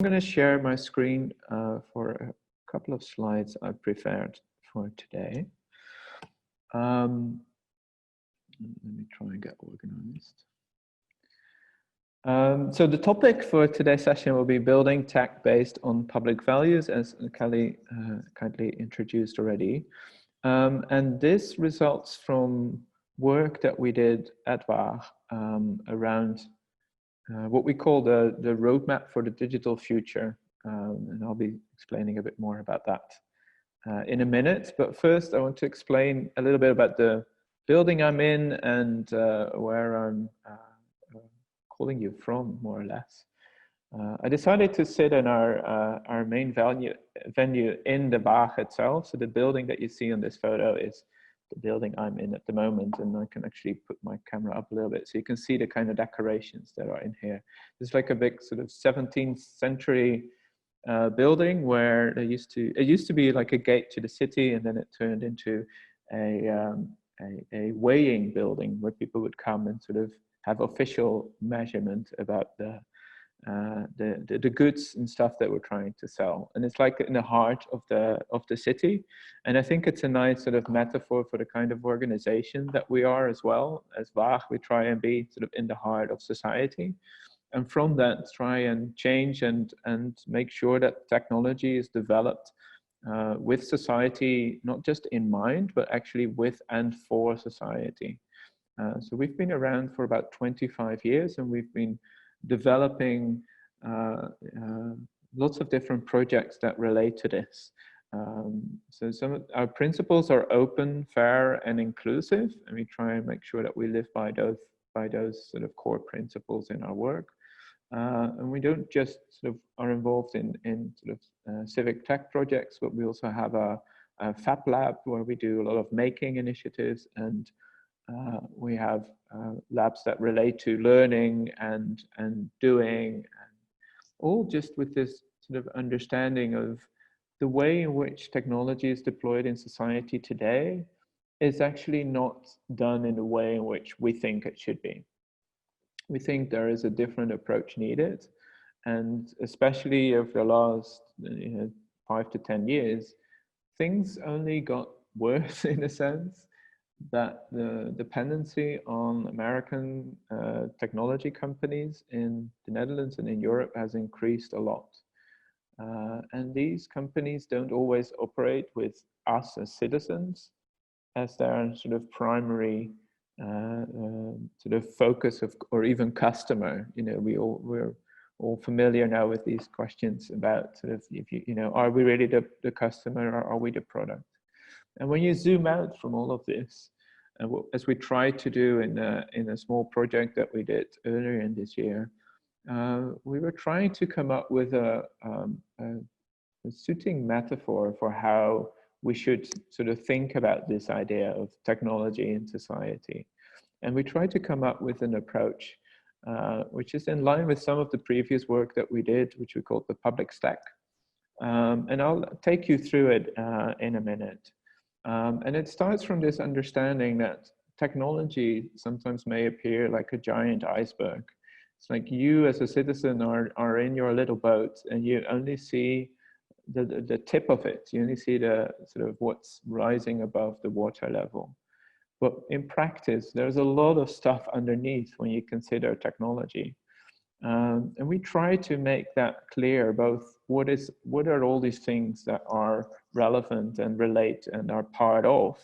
I'm going to share my screen for a couple of slides I've prepared for today. Let me try and get organized. So the topic for today's session will be building tech based on public values, as Kelly kindly introduced already. And this results from work that we did at Waag around what we call the roadmap for the digital future. And I'll be explaining a bit more about that in a minute. But first, I want to explain a little bit about the building I'm in and where I'm calling you from, more or less. I decided to sit in our main venue in the Waag itself. So the building that you see on this photo is the building I'm in at the moment, and I can actually put my camera up a little bit so you can see the kind of decorations that are in here. It's like a big sort of 17th century building where it used to be like a gate to the city, and then it turned into a weighing building where people would come and sort of have official measurement about the goods and stuff that we're trying to sell. And it's like in the heart of the city. And I think it's a nice sort of metaphor for the kind of organization that we are as well. As Waag, we try and be sort of in the heart of society. And from that, try and change and make sure that technology is developed with society, not just in mind, but actually with and for society. So we've been around for about 25 years, and we've been developing lots of different projects that relate to this. So some of our principles are open, fair, and inclusive, and we try and make sure that we live by those sort of core principles in our work. And we don't just sort of are involved in sort of civic tech projects, but we also have a Fab Lab where we do a lot of making initiatives, and we have labs that relate to learning and doing, and all just with this sort of understanding of the way in which technology is deployed in society today is actually not done in the way in which we think it should be. We think there is a different approach needed, and especially over the last 5 to 10 years, things only got worse in a sense. That the dependency on American technology companies in the Netherlands and in Europe has increased a lot. And these companies don't always operate with us as citizens as their sort of primary sort of focus of, or even customer. We're all familiar now with these questions about sort of, are we really the customer, or are we the product? And when you zoom out from all of this, as we tried to do in a small project that we did earlier in this year, we were trying to come up with a suiting metaphor for how we should sort of think about this idea of technology in society. And we tried to come up with an approach which is in line with some of the previous work that we did, which we called the public stack. And I'll take you through it in a minute. And it starts from this understanding that technology sometimes may appear like a giant iceberg. It's like you as a citizen are in your little boat, and you only see the tip of it. You only see the sort of what's rising above the water level. But in practice, there's a lot of stuff underneath when you consider technology. And we try to make that clear, both what are all these things that are relevant and relate and are part of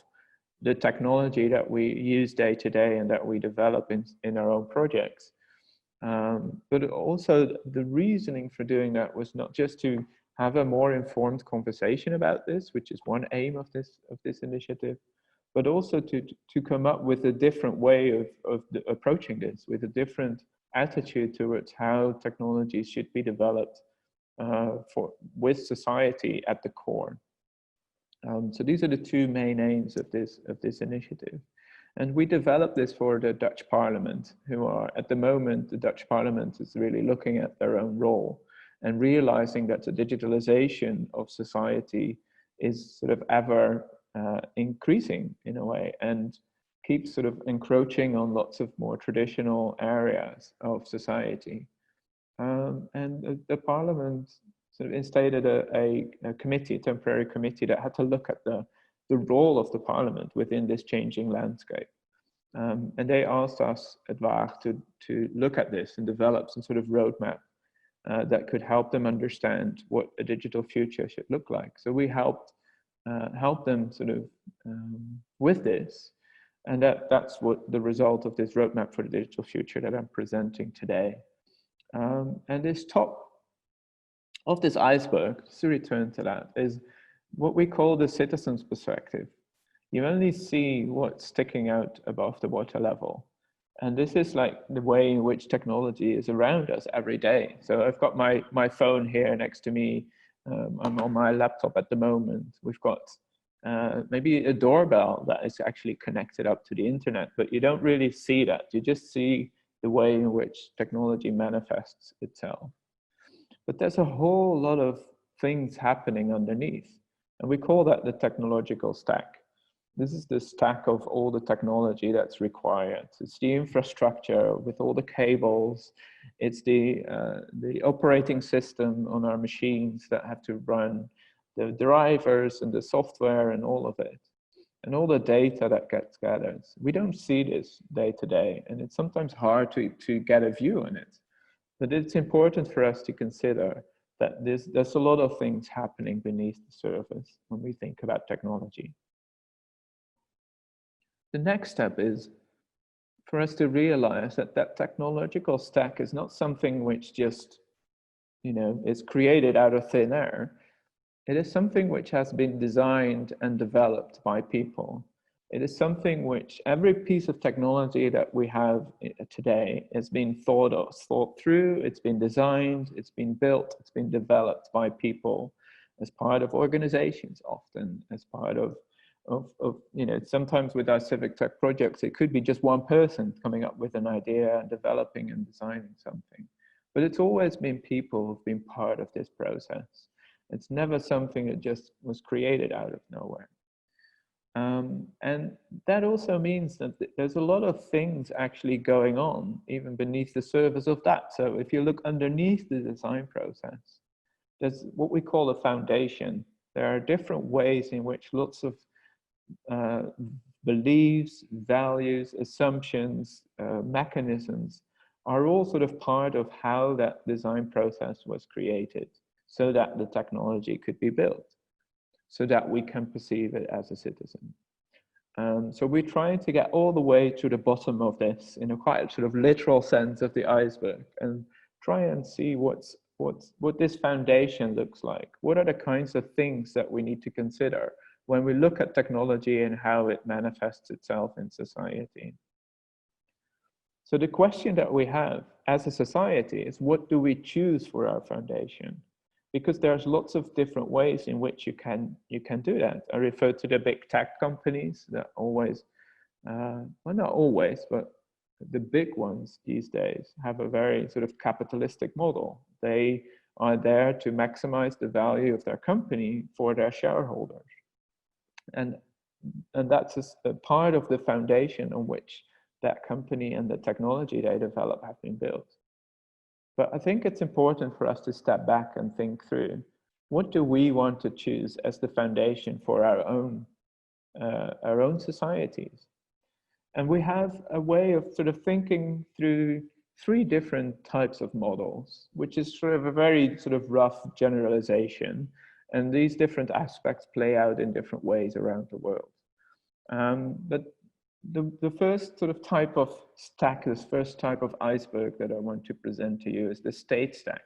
the technology that we use day to day and that we develop in our own projects. But also the reasoning for doing that was not just to have a more informed conversation about this, which is one aim of this initiative, but also to come up with a different way of approaching this, with a different attitude towards how technology should be developed with society at the core. So these are the two main aims of this initiative. And we developed this for the Dutch Parliament, who are, at the moment, the Dutch Parliament is really looking at their own role and realizing that the digitalization of society is sort of ever increasing in a way, and keeps sort of encroaching on lots of more traditional areas of society. And the Parliament sort of instated a committee, a temporary committee that had to look at the role of the Parliament within this changing landscape. And they asked us at Waag to look at this and develop some sort of roadmap that could help them understand what a digital future should look like. So we helped them sort of with this. And that's what the result of this roadmap for the digital future that I'm presenting today. And this top of this iceberg, to return to that, is what we call the citizen's perspective. You only see what's sticking out above the water level. And this is like the way in which technology is around us every day. So I've got my phone here next to me. I'm on my laptop at the moment. We've got maybe a doorbell that is actually connected up to the internet, but you don't really see that. You just see the way in which technology manifests itself. But there's a whole lot of things happening underneath, and we call that the technological stack. This is the stack of all the technology that's required. It's the infrastructure with all the cables. It's the operating system on our machines that have to run, the drivers and the software and all of it, and all the data that gets gathered. We don't see this day to day, and it's sometimes hard to get a view on it. But it's important for us to consider that there's a lot of things happening beneath the surface when we think about technology. The next step is for us to realize that that technological stack is not something which just, is created out of thin air. It is something which has been designed and developed by people. It is something which every piece of technology that we have today has been thought through, it's been designed, it's been built, it's been developed by people as part of organizations, often as part of sometimes with our civic tech projects, it could be just one person coming up with an idea and developing and designing something. But it's always been people who've been part of this process. It's never something that just was created out of nowhere. And that also means that there's a lot of things actually going on even beneath the surface of that. So if you look underneath the design process, there's what we call a foundation. There are different ways in which lots of beliefs, values, assumptions, mechanisms are all sort of part of how that design process was created so that the technology could be built, so that we can perceive it as a citizen. So we're trying to get all the way to the bottom of this in a quite sort of literal sense of the iceberg and try and see what this foundation looks like. What are the kinds of things that we need to consider when we look at technology and how it manifests itself in society? So the question that we have as a society is, what do we choose for our foundation? Because there's lots of different ways in which you can do that. I refer to the big tech companies that always, well, not always, but the big ones these days have a very sort of capitalistic model. They are there to maximize the value of their company for their shareholders. And that's a part of the foundation on which that company and the technology they develop have been built. But I think it's important for us to step back and think through, what do we want to choose as the foundation for our own societies? And we have a way of sort of thinking through 3 different types of models, which is sort of a very sort of rough generalization. And these different aspects play out in different ways around the world. But the first sort of type of stack, this first type of iceberg that I want to present to you is the state stack.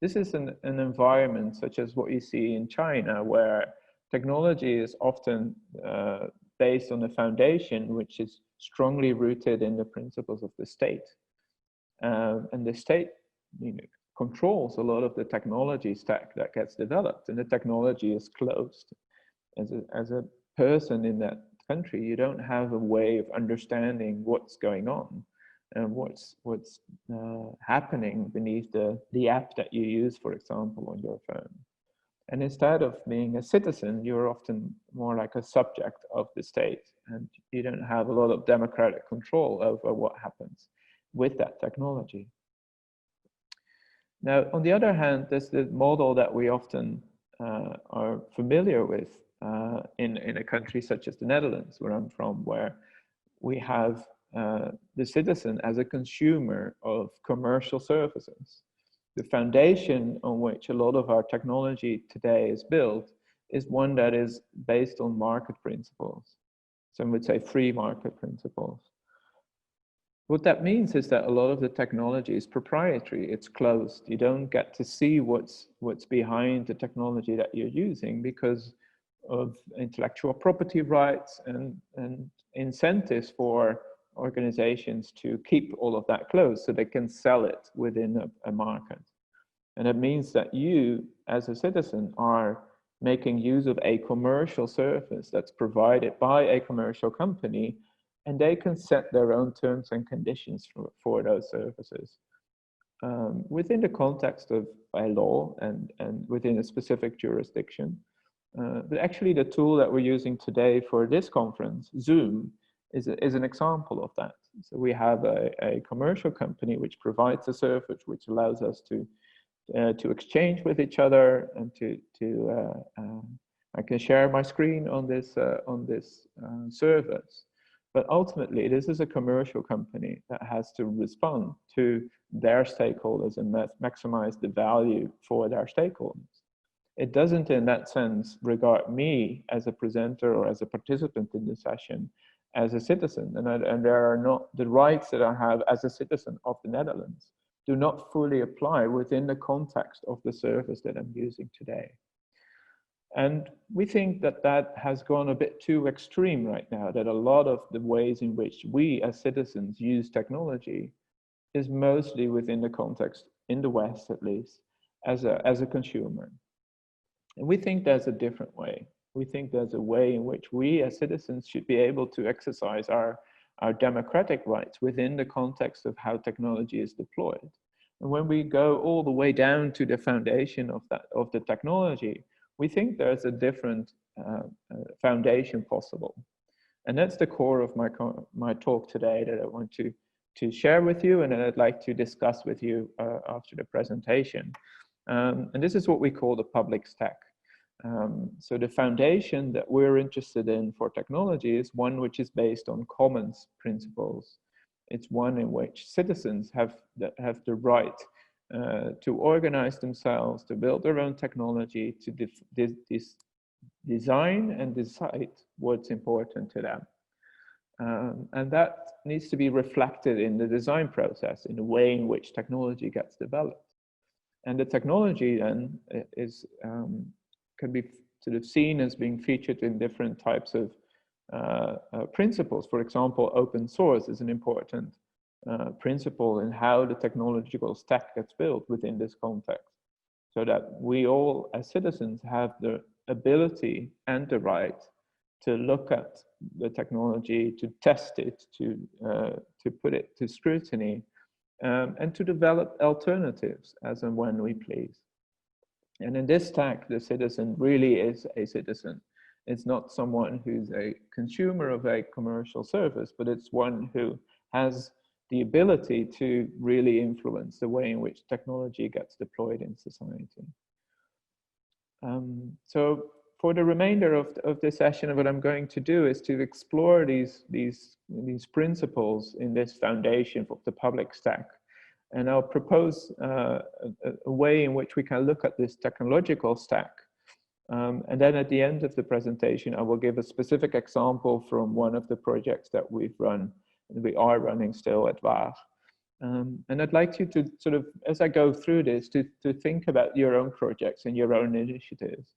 This is an environment such as what you see in China, where technology is often based on a foundation which is strongly rooted in the principles of the state. And the state controls a lot of the technology stack that gets developed, and the technology is closed. As a person in that country, you don't have a way of understanding what's going on and what's happening beneath the app that you use, for example, on your phone. And instead of being a citizen, you're often more like a subject of the state, and you don't have a lot of democratic control over what happens with that technology. Now, on the other hand, there's the model that we often are familiar with in a country such as the Netherlands, where I'm from, where we have the citizen as a consumer of commercial services. The foundation on which a lot of our technology today is built is one that is based on market principles. Some would say free market principles. What that means is that a lot of the technology is proprietary, it's closed. You don't get to see what's behind the technology that you're using because of intellectual property rights and incentives for organizations to keep all of that closed so they can sell it within a market. And it means that you, as a citizen, are making use of a commercial service that's provided by a commercial company, and they can set their own terms and conditions for those services within the context of a law and within a specific jurisdiction. But actually the tool that we're using today for this conference, Zoom, is an example of that. So we have a commercial company which provides a service which allows us to exchange with each other and I can share my screen on this service. But ultimately, this is a commercial company that has to respond to their stakeholders and maximize the value for their stakeholders. It doesn't, in that sense, regard me as a presenter or as a participant in the session as a citizen. And there are not the rights that I have as a citizen of the Netherlands do not fully apply within the context of the service that I'm using today. And we think that that has gone a bit too extreme right now, that a lot of the ways in which we as citizens use technology is mostly within the context, in the West at least, as a consumer. And we think there's a different way. We think there's a way in which we as citizens should be able to exercise our democratic rights within the context of how technology is deployed. And when we go all the way down to the foundation of the technology, we think there's a different foundation possible. And that's the core of my talk today that I want to share with you and that I'd like to discuss with you after the presentation. And this is what we call the public stack. So the foundation that we're interested in for technology is one which is based on commons principles. It's one in which citizens have the right to organize themselves, to build their own technology, to design and decide what's important to them. And that needs to be reflected in the design process, in the way in which technology gets developed. And the technology then can be sort of seen as being featured in different types of principles. For example, open source is an important principle in how the technological stack gets built within this context, so that we all as citizens have the ability and the right to look at the technology, to test it, to put it to scrutiny, and to develop alternatives as and when we please. And in this stack, the citizen really is a citizen. It's not someone who's a consumer of a commercial service, but it's one who has the ability to really influence the way in which technology gets deployed in society. So for the remainder of this session, what I'm going to do is to explore these principles in this foundation of the public stack. And I'll propose a way in which we can look at this technological stack. And then at the end of the presentation, I will give a specific example from one of the projects that we've run, and we are running still at Waag. And I'd like you to sort of, as I go through this, to think about your own projects and your own initiatives.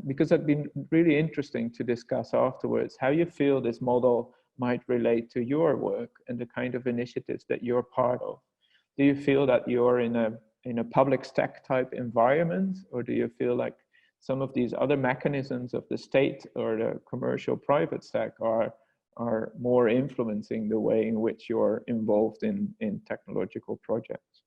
Because it's been really interesting to discuss afterwards how you feel this model might relate to your work and the kind of initiatives that you're part of. Do you feel that you're in a public stack type environment, or do you feel like some of these other mechanisms of the state or the commercial private stack are more influencing the way in which you're involved in technological projects?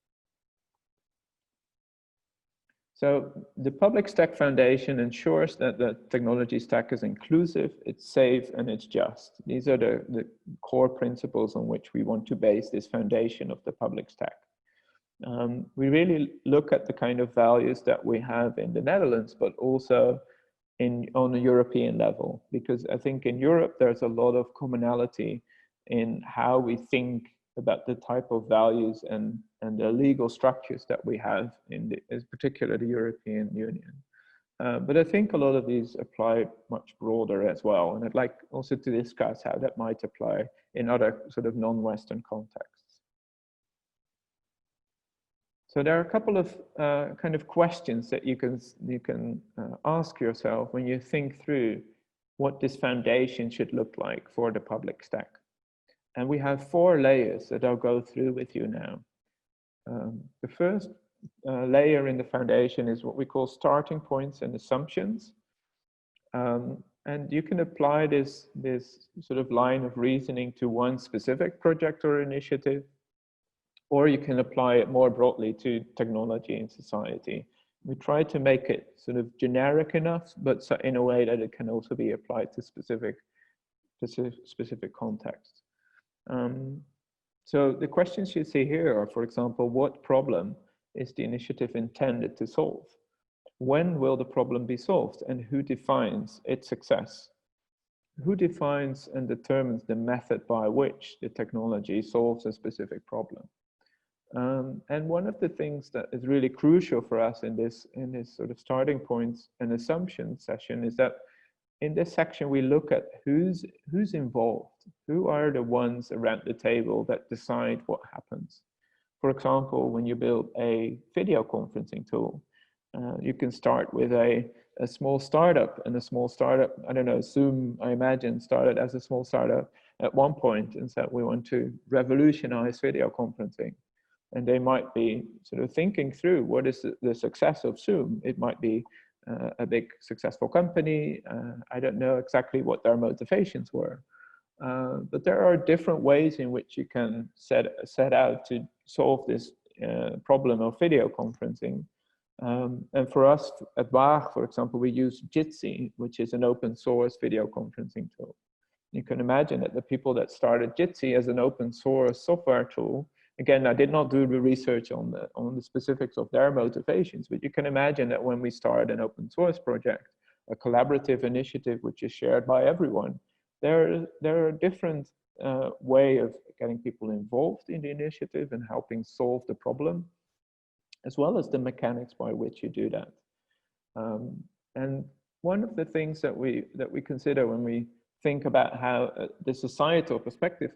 So the public stack foundation ensures that the technology stack is inclusive, it's safe, and it's just. These are the core principles on which we want to base this foundation of the public stack. We really look at the kind of values that we have in the Netherlands, but also on a European level, because I think in Europe there's a lot of commonality in how we think about the type of values and the legal structures that we have in particular the European Union. But I think a lot of these apply much broader as well, and I'd like also to discuss how that might apply in other sort of non-Western contexts. So there are a couple of kind of questions that you can ask yourself when you think through what this foundation should look like for the public stack. And we have 4 layers that I'll go through with you now. The first layer in the foundation is what we call starting points and assumptions. And you can apply this sort of line of reasoning to one specific project or initiative, or you can apply it more broadly to technology and society. We try to make it sort of generic enough, but in a way that it can also be applied to specific contexts. So the questions you see here are, for example, what problem is the initiative intended to solve? When will the problem be solved, and who defines its success? Who defines and determines the method by which the technology solves a specific problem? And one of the things that is really crucial for us in this sort of starting points and assumption session is that in this section we look at who's involved, who are the ones around the table that decide what happens. For example, when you build a video conferencing tool, you can start with a small startup, and a small startup, I don't know, Zoom, I imagine, started as a small startup at one point and said, we want to revolutionize video conferencing. And they might be sort of thinking through what is the success of Zoom. It might be a big successful company. I don't know exactly what their motivations were. But there are different ways in which you can set out to solve this problem of video conferencing. And for us at Waag, for example, we use Jitsi, which is an open source video conferencing tool. You can imagine that the people that started Jitsi as an open source software tool, again, I did not do the research on the specifics of their motivations, but you can imagine that when we start an open source project, a collaborative initiative which is shared by everyone, there are different ways of getting people involved in the initiative and helping solve the problem, as well as the mechanics by which you do that. And one of the things that we consider when we think about how the societal perspective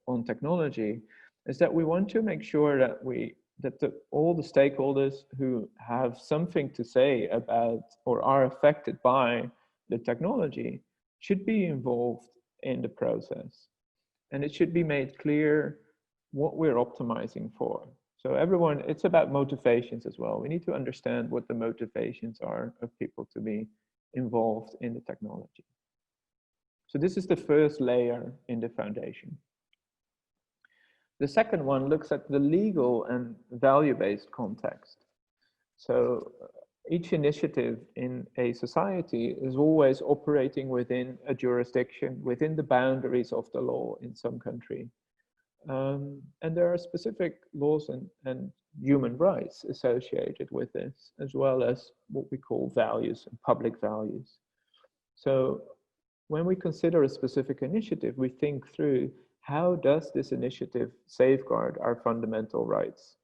on technology is that we want to make sure that all the stakeholders who have something to say about or are affected by the technology should be involved in the process. And it should be made clear what we're optimizing for. So everyone, it's about motivations as well. We need to understand what the motivations are of people to be involved in the technology. So this is the first layer in the foundation. The second one looks at the legal and value-based context. So each initiative in a society is always operating within a jurisdiction, within the boundaries of the law in some country. And there are specific laws and human rights associated with this, as well as what we call values and public values. So when we consider a specific initiative, we think through, how does this initiative safeguard our fundamental rights?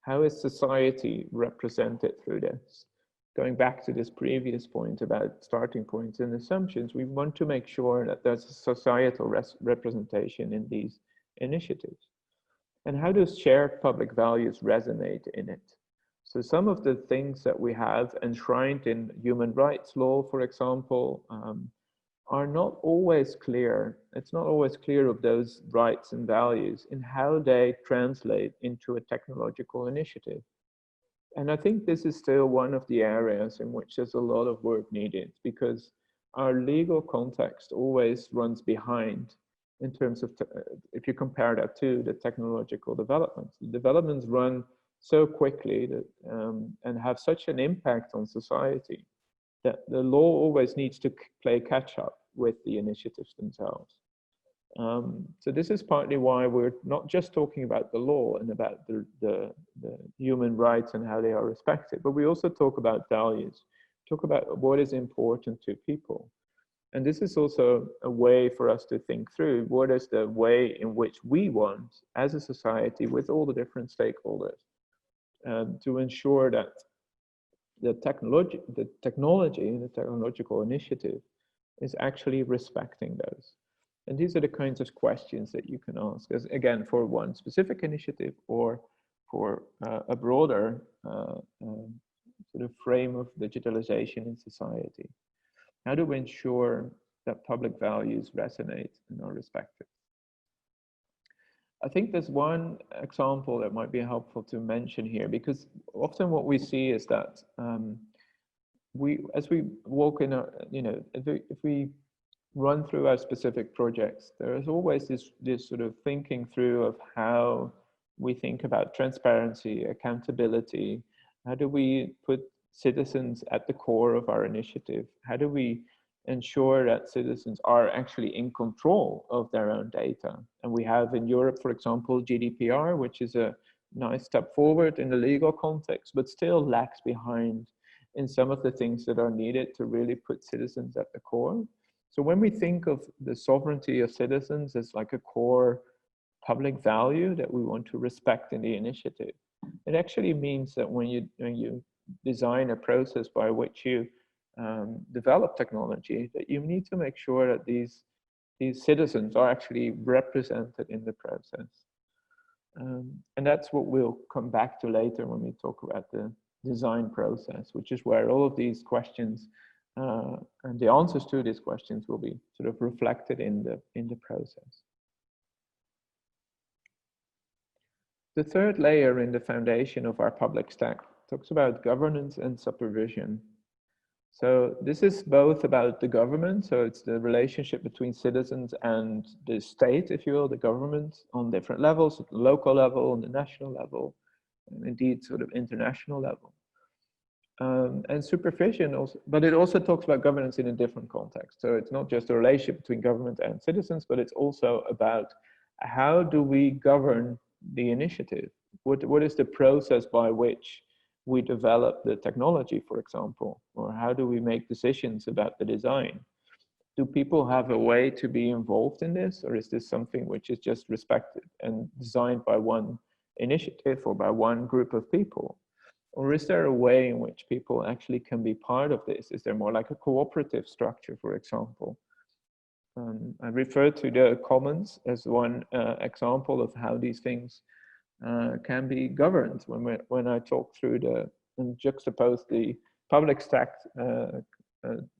How is society represented through this? Going back to this previous point about starting points and assumptions, we want to make sure that there's a societal representation in these initiatives. And how does shared public values resonate in it? So some of the things that we have enshrined in human rights law, for example, are not always clear. It's not always clear of those rights and values in how they translate into a technological initiative. And I think this is still one of the areas in which there's a lot of work needed, because our legal context always runs behind in terms of, if you compare that to the technological developments. The developments run so quickly that, and have such an impact on society, that the law always needs to play catch up with the initiatives themselves. So this is partly why we're not just talking about the law and about the human rights and how they are respected, but we also talk about values, talk about what is important to people. And this is also a way for us to think through what is the way in which we want, as a society, with all the different stakeholders, to ensure that the technology, the technological initiative is actually respecting those. And these are the kinds of questions that you can ask, as again, for one specific initiative or for a broader sort of frame of digitalization in society. How do we ensure that public values resonate and are respected? I think there's one example that might be helpful to mention here, because often what we see is that as we walk in, if we run through our specific projects, there is always this sort of thinking through of how we think about transparency, accountability. How do we put citizens at the core of our initiative? How do we ensure that citizens are actually in control of their own data? And we have in Europe, for example, GDPR, which is a nice step forward in the legal context, but still lags behind in some of the things that are needed to really put citizens at the core. So when we think of the sovereignty of citizens as like a core public value that we want to respect in the initiative, it actually means that when you design a process by which you develop technology, that you need to make sure that these citizens are actually represented in the process. And that's what we'll come back to later when we talk about the design process, which is where all of these questions and the answers to these questions will be sort of reflected in the process. The third layer in the foundation of our public stack talks about governance and supervision. So this is both about the government, so it's the relationship between citizens and the state, if you will, the government on different levels, at the local level, on the national level, and indeed sort of international level. And supervision also, but it also talks about governance in a different context. So it's not just a relationship between government and citizens, but it's also about how do we govern the initiative? What is the process by which we develop the technology, for example, or how do we make decisions about the design? Do people have a way to be involved in this, or is this something which is just respected and designed by one initiative or by one group of people? Or is there a way in which people actually can be part of this? Is there more like a cooperative structure, for example? I refer to the commons as one example of how these things can be governed. When I talk through and juxtapose the public stack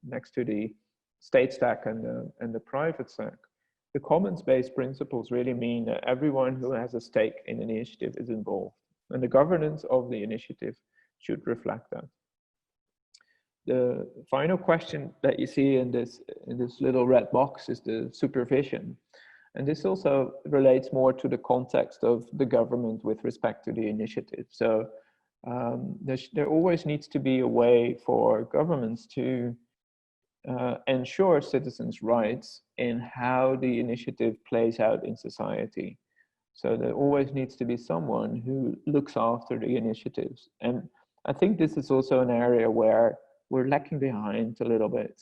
next to the state stack and the private stack, the commons-based principles really mean that everyone who has a stake in an initiative is involved, and the governance of the initiative should reflect that. The final question that you see in this little red box is the supervision. And this also relates more to the context of the government with respect to the initiative. So there always needs to be a way for governments to ensure citizens' rights in how the initiative plays out in society. So there always needs to be someone who looks after the initiatives. And I think this is also an area where we're lacking behind a little bit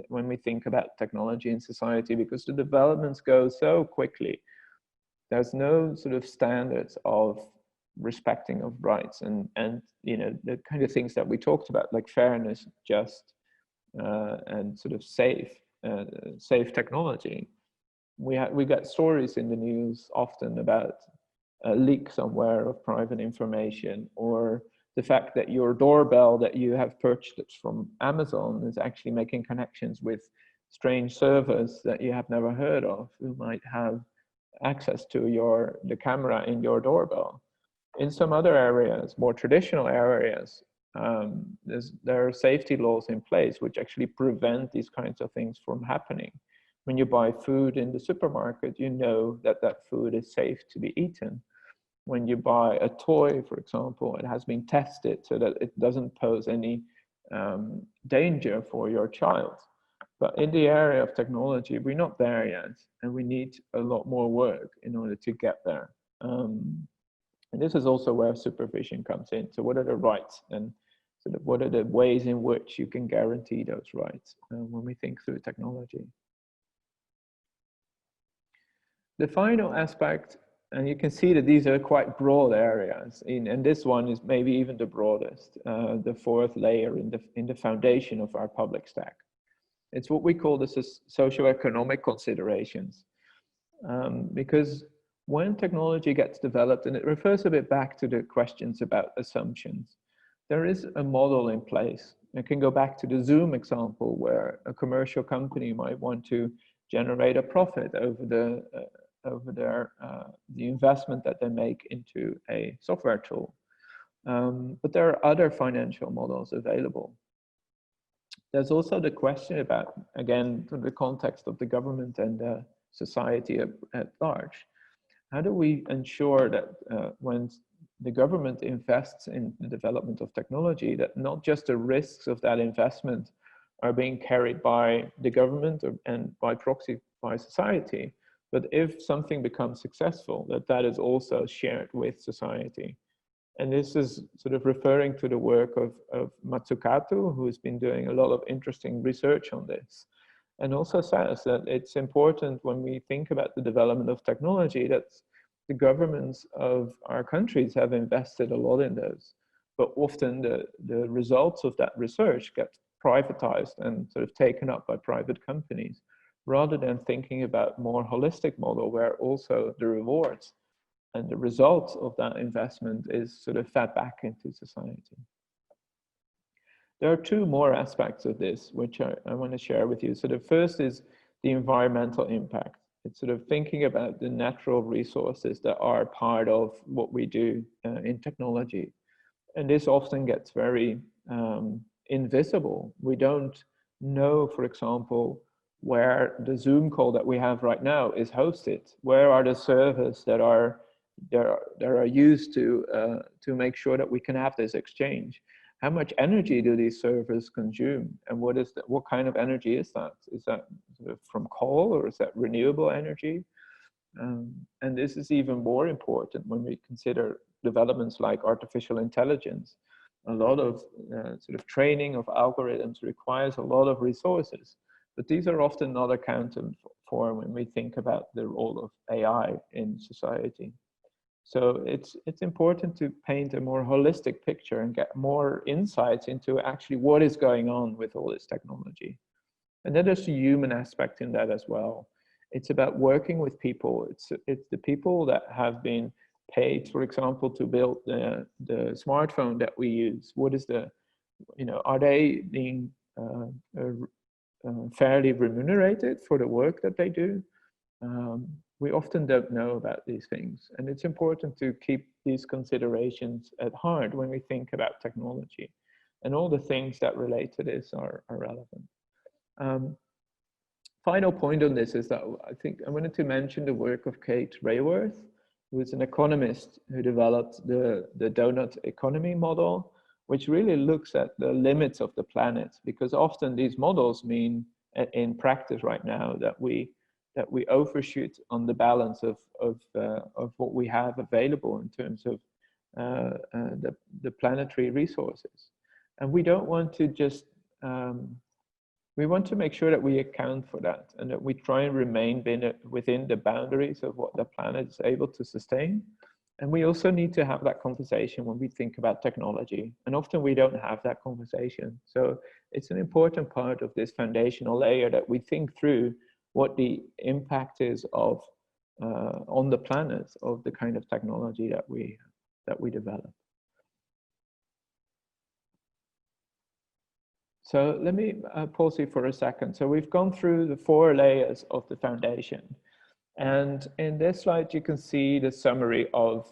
when we think about technology in society, because the developments go so quickly. There's no sort of standards of respecting of rights and the kind of things that we talked about, like fairness, just and sort of safe technology. We get stories in the news often about a leak somewhere of private information, or the fact that your doorbell that you have purchased from Amazon is actually making connections with strange servers that you have never heard of, who might have access to the camera in your doorbell. In some other areas, more traditional areas, there are safety laws in place which actually prevent these kinds of things from happening. When you buy food in the supermarket, you know that that food is safe to be eaten. When you buy a toy, for example, it has been tested so that it doesn't pose any danger for your child. But in the area of technology, we're not there yet, and we need a lot more work in order to get there. And this is also where supervision comes in. So what are the rights, and sort of what are the ways in which you can guarantee those rights when we think through technology? The final aspect, and you can see that these are quite broad areas, and this one is maybe even the broadest, the fourth layer in the foundation of our public stack. It's what we call the socioeconomic considerations, because when technology gets developed, and it refers a bit back to the questions about assumptions, there is a model in place. It can go back to the Zoom example, where a commercial company might want to generate a profit over the investment that they make into a software tool. But there are other financial models available. There's also the question about, again, the context of the government and the society at large. How do we ensure that when the government invests in the development of technology, that not just the risks of that investment are being carried by the government and by proxy by society, but if something becomes successful, that is also shared with society. And this is sort of referring to the work of Matsukato, who's been doing a lot of interesting research on this. And also says that it's important when we think about the development of technology that the governments of our countries have invested a lot in those. But often the results of that research get privatized and sort of taken up by private companies, rather than thinking about more holistic model where also the rewards and the results of that investment is sort of fed back into society. There are two more aspects of this, which I want to share with you. So the first is the environmental impact. It's sort of thinking about the natural resources that are part of what we do in technology. And this often gets very invisible. We don't know, for example, where the Zoom call that we have right now is hosted. Where are the servers that are used to make sure that we can have this exchange? How much energy do these servers consume, and what kind of energy is that? Is that sort of from coal, or is that renewable energy? And this is even more important when we consider developments like artificial intelligence. A lot of sort of training of algorithms requires a lot of resources, but these are often not accounted for when we think about the role of AI in society. So it's important to paint a more holistic picture and get more insights into actually what is going on with all this technology. And then there's a human aspect in that as well. It's about working with people. It's the people that have been paid, for example, to build the smartphone that we use. What is are they being fairly remunerated for the work that they do? We often don't know about these things, and it's important to keep these considerations at heart when we think about technology, and all the things that relate to this are relevant. Final point on this is that I think I wanted to mention the work of Kate Raworth, who is an economist who developed the donut economy model, which really looks at the limits of the planet, because often these models mean in practice right now that we overshoot on the balance of what we have available in terms of the planetary resources. And we don't want to just, we want to make sure that we account for that, and that we try and remain within the boundaries of what the planet is able to sustain. And we also need to have that conversation when we think about technology. And often we don't have that conversation. So it's an important part of this foundational layer that we think through what the impact is of on the planet of the kind of technology that we develop. So let me pause here for a second. So we've gone through the 4 layers of the foundation, and in this slide you can see the summary of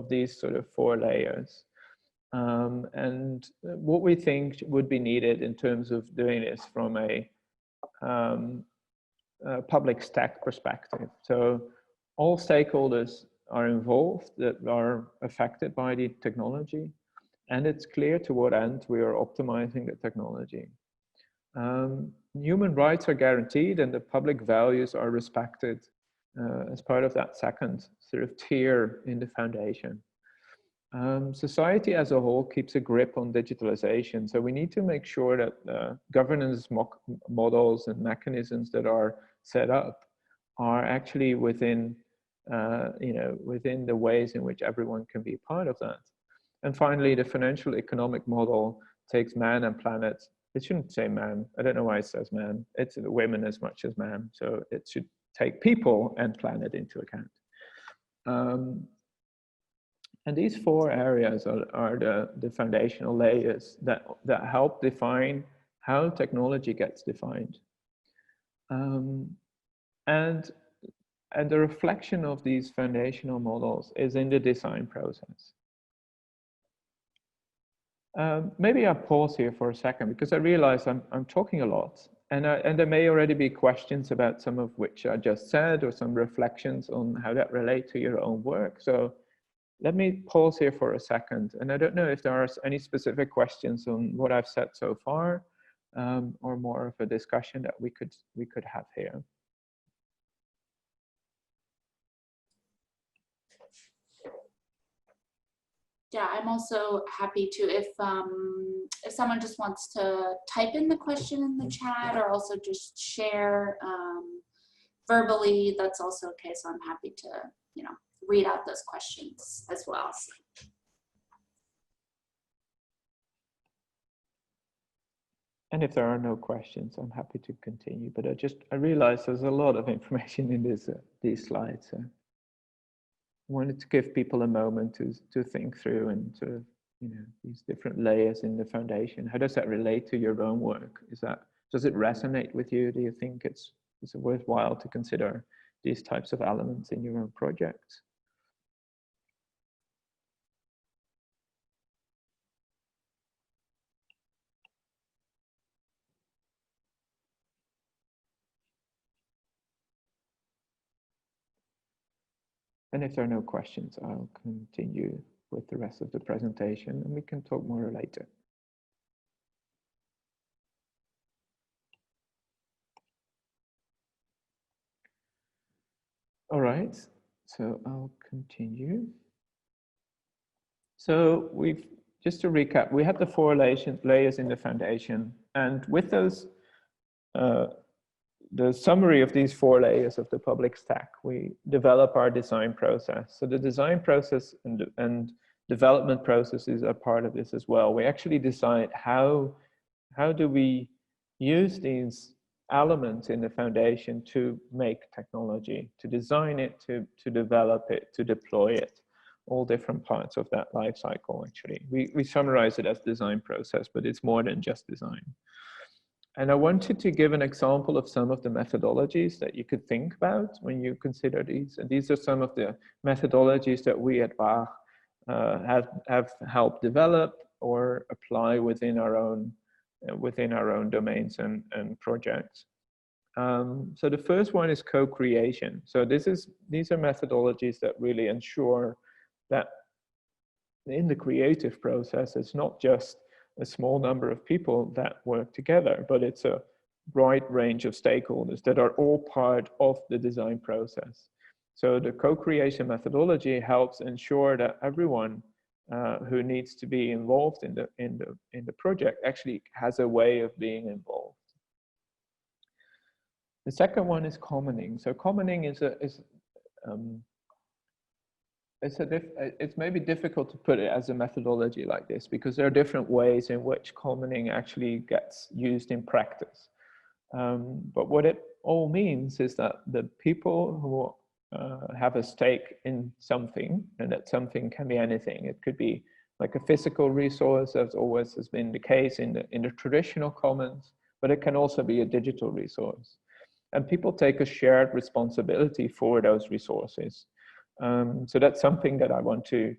these sort of 4 layers, and what we think would be needed in terms of doing this from a public stack perspective. So all stakeholders are involved that are affected by the technology, and it's clear to what end we are optimizing the technology. human rights are guaranteed and the public values are respected as part of that second sort of tier in the foundation. Society as a whole keeps a grip on digitalization, so we need to make sure that governance models and mechanisms that are set up are actually within, within the ways in which everyone can be part of that. And finally, the financial economic model takes man and planet. It shouldn't say man. I don't know why it says man. It's women as much as man. So it should take people and planet into account. And these four areas are the foundational layers that help define how technology gets defined. And the reflection of these foundational models is in the design process. Maybe I'll pause here for a second because I realize I'm talking a lot, and there may already be questions about some of which I just said, or some reflections on how that relate to your own work. So let me pause here for a second, and I don't know if there are any specific questions on what I've said so far, or more of a discussion that we could have here. Yeah, I'm also happy to, if someone just wants to type in the question in the chat, or also just share verbally, that's also okay. So I'm happy to, read out those questions as well. And if there are no questions, I'm happy to continue. But I realize there's a lot of information in these slides. So I wanted to give people a moment to think through and sort of, these different layers in the foundation. How does that relate to your own work? Does it resonate with you? Do you think it's worthwhile to consider these types of elements in your own projects? And if there are no questions, I'll continue with the rest of the presentation and we can talk more later. All right, so I'll continue. So just to recap, we had the four layers in the foundation, and with those, the summary of these four layers of the public stack, we develop our design process. So the design process and development processes are part of this as well. We actually decide how do we use these elements in the foundation to make technology, to design it, to develop it, to deploy it, all different parts of that life cycle actually. We summarize it as design process, but it's more than just design. And I wanted to give an example of some of the methodologies that you could think about when you consider these. And these are some of the methodologies that we at Waag have helped develop or apply within our own domains and projects. So the first one is co-creation. So these are methodologies that really ensure that in the creative process, it's not just a small number of people that work together, but it's a wide range of stakeholders that are all part of the design process. So the co-creation methodology helps ensure that everyone who needs to be involved in the project actually has a way of being involved. The second one is commoning. So commoning it's maybe difficult to put it as a methodology like this because there are different ways in which commoning actually gets used in practice. But what it all means is that the people who have a stake in something, and that something can be anything. It could be like a physical resource, as always has been the case in the traditional commons, but it can also be a digital resource. And people take a shared responsibility for those resources. So that's something that I want to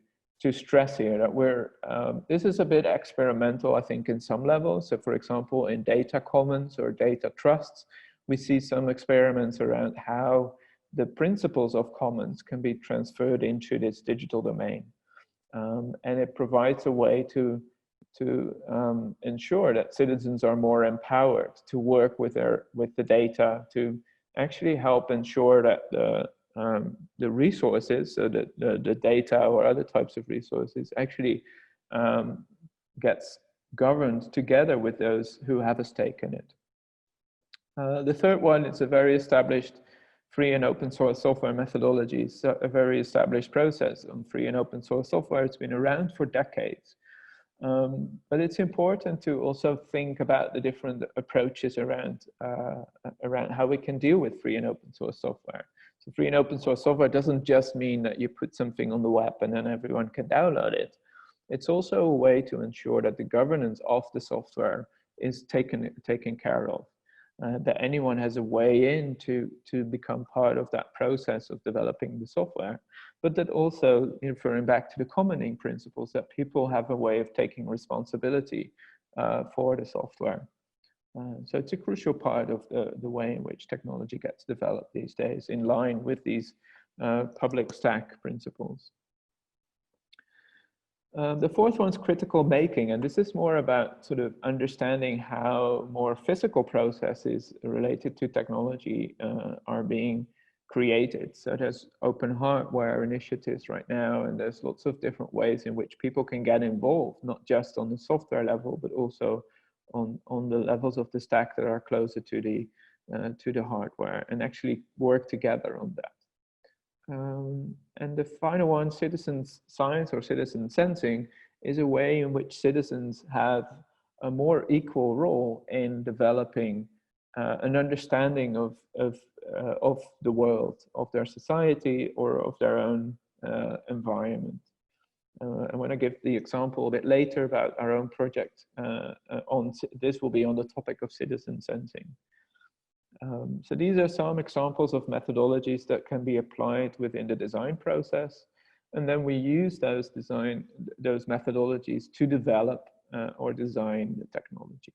stress here, that this is a bit experimental, I think, in some levels. So for example, in data commons or data trusts, we see some experiments around how the principles of commons can be transferred into this digital domain. And it provides a way to ensure that citizens are more empowered to work with the data, to actually help ensure that the resources, so that the data or other types of resources actually gets governed together with those who have a stake in it. The third one is a very established free and open source software methodologies, so a very established process on free and open source software. It's been around for decades. But it's important to also think about the different approaches around how we can deal with free and open source software. So free and open source software doesn't just mean that you put something on the web and then everyone can download it. It's also a way to ensure that the governance of the software is taken care of. That anyone has a way in to become part of that process of developing the software, but that also, referring back to the commoning principles, that people have a way of taking responsibility for the software. So it's a crucial part of the way in which technology gets developed these days, in line with these public stack principles. The fourth one's critical making, and this is more about sort of understanding how more physical processes related to technology are being created. So there's open hardware initiatives right now, and there's lots of different ways in which people can get involved, not just on the software level, but also on the levels of the stack that are closer to the hardware, and actually work together on that. And the final one, citizen science or citizen sensing, is a way in which citizens have a more equal role in developing an understanding of the world, of their society, or of their own environment. I'm going to give the example a bit later about our own project. This will be on the topic of citizen sensing. So these are some examples of methodologies that can be applied within the design process. And then we use those methodologies to develop or design the technology.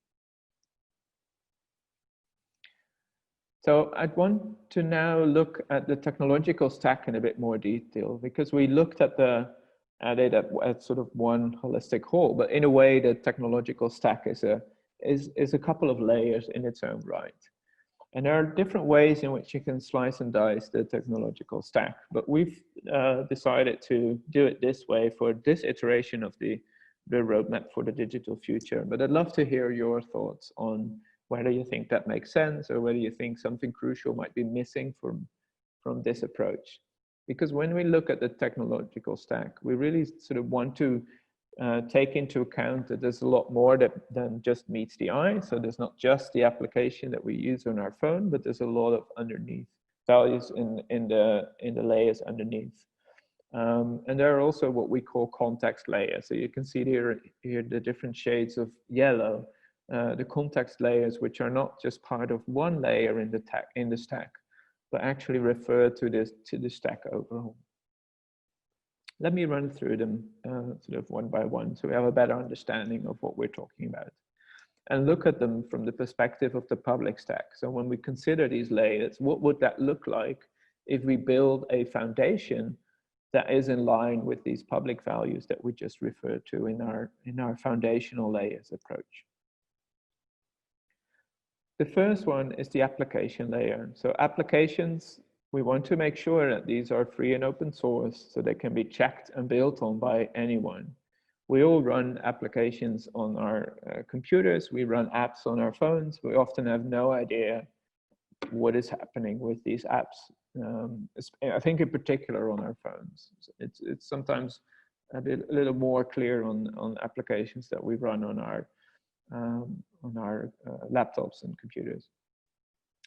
So I'd want to now look at the technological stack in a bit more detail, because we looked at it at sort of one holistic whole, but in a way the technological stack is a couple of layers in its own right. And there are different ways in which you can slice and dice the technological stack, but we've decided to do it this way for this iteration of the roadmap for the digital future. But I'd love to hear your thoughts on whether you think that makes sense, or whether you think something crucial might be missing from this approach. Because when we look at the technological stack, we really sort of want to take into account that there's a lot more than just meets the eye. So there's not just the application that we use on our phone, but there's a lot of underneath values in the layers underneath. And there are also what we call context layers. So you can see here the different shades of yellow, the context layers, which are not just part of one layer in the stack, but actually refer to the stack overall. Let me run through them sort of one by one, so we have a better understanding of what we're talking about, and look at them from the perspective of the public stack. So when we consider these layers, what would that look like if we build a foundation that is in line with these public values that we just referred to in our foundational layers approach? The first one is the application layer. So applications, we want to make sure that these are free and open source, so they can be checked and built on by anyone. We all run applications on our computers. We run apps on our phones. We often have no idea what is happening with these apps. I think in particular on our phones. It's sometimes a little more clear on applications that we run on our laptops and computers.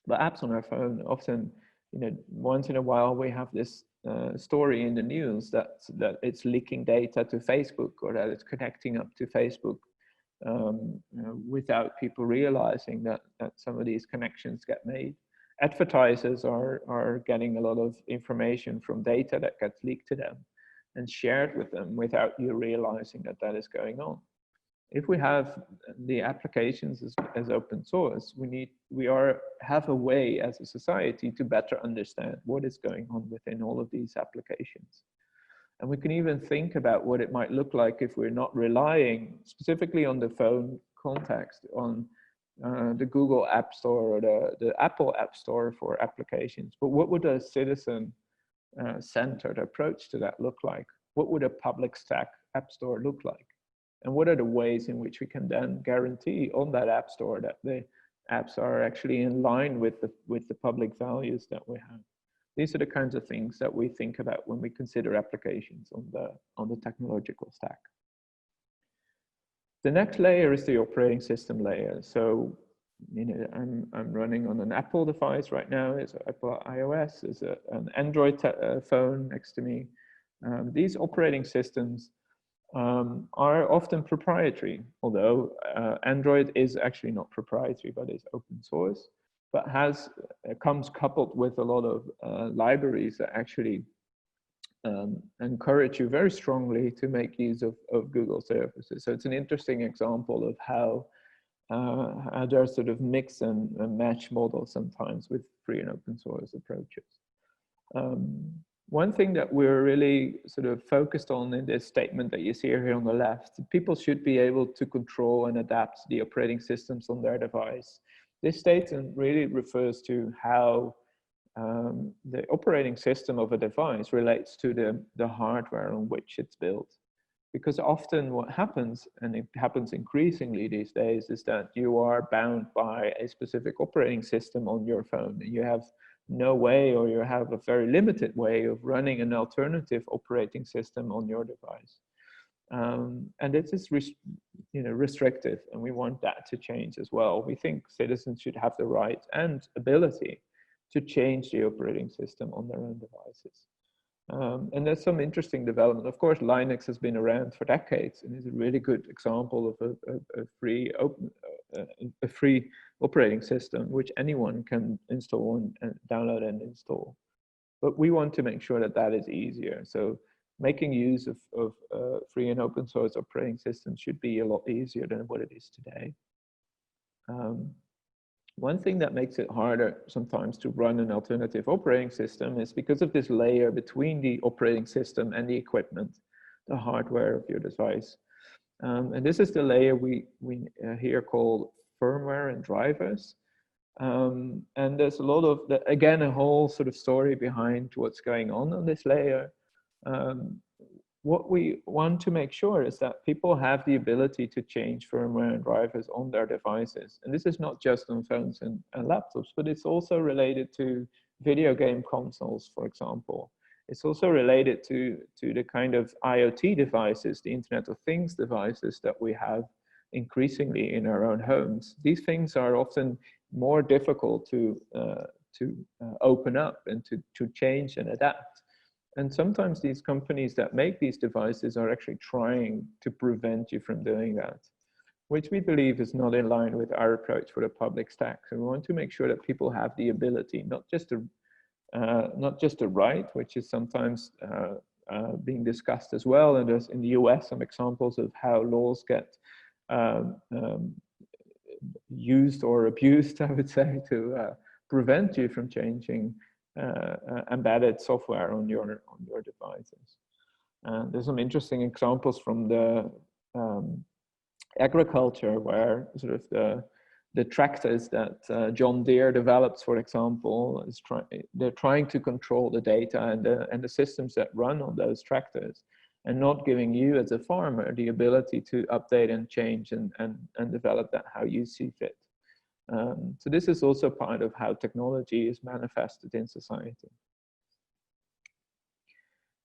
But apps on our phone, often, once in a while we have this story in the news that it's leaking data to Facebook, or that it's connecting up to Facebook without people realizing that some of these connections get made. Advertisers are getting a lot of information from data that gets leaked to them and shared with them without you realizing that is going on. If we have the applications as open source, we have a way as a society to better understand what is going on within all of these applications. And we can even think about what it might look like if we're not relying specifically on the phone context, on the Google App Store or the Apple App Store for applications. But what would a citizen-centered approach to that look like? What would a public stack app store look like? And what are the ways in which we can then guarantee on that app store that the apps are actually in line with the public values that we have? These are the kinds of things that we think about when we consider applications on the technological stack. The next layer is the operating system layer. So, you know, I'm running on an Apple device right now. It's Apple iOS. There's an Android phone next to me. These operating systems are often proprietary, although Android is actually not proprietary, but is open source, but comes coupled with a lot of libraries that actually encourage you very strongly to make use of Google services. So it's an interesting example of how there are sort of mix and match models sometimes with free and open source approaches. One thing that we're really sort of focused on in this statement that you see here on the left, people should be able to control and adapt the operating systems on their device. This statement really refers to how the operating system of a device relates to the hardware on which it's built. Because often what happens, and it happens increasingly these days, is that you are bound by a specific operating system on your phone. You have no way, or you have a very limited way of running an alternative operating system on your device. And it is restrictive, and we want that to change as well. We think citizens should have the right and ability to change the operating system on their own devices. And there's some interesting development. Of course, Linux has been around for decades and is a really good example of a free operating system which anyone can install and download and install. But we want to make sure that that is easier. So making use of free and open source operating systems should be a lot easier than what it is today. One thing that makes it harder sometimes to run an alternative operating system is because of this layer between the operating system and the equipment, the hardware of your device. And this is the layer we here call firmware and drivers. And there's a lot of, again, a whole sort of story behind what's going on this layer. What we want to make sure is that people have the ability to change firmware and drivers on their devices. And this is not just on phones and laptops, but it's also related to video game consoles, for example. It's also related to the kind of IoT devices, the Internet of Things devices that we have increasingly in our own homes. These things are often more difficult to open up and to change and adapt. And sometimes these companies that make these devices are actually trying to prevent you from doing that, which we believe is not in line with our approach for the public stack. So we want to make sure that people have the ability, not just a right, which is sometimes being discussed as well. And there's in the US some examples of how laws get used or abused, I would say, to prevent you from changing embedded software on your devices. There's some interesting examples from the agriculture where sort of the tractors that John Deere develops, for example, they're trying to control the data and the systems that run on those tractors, and not giving you as a farmer the ability to update and change and develop that how you see fit. So this is also part of how technology is manifested in society.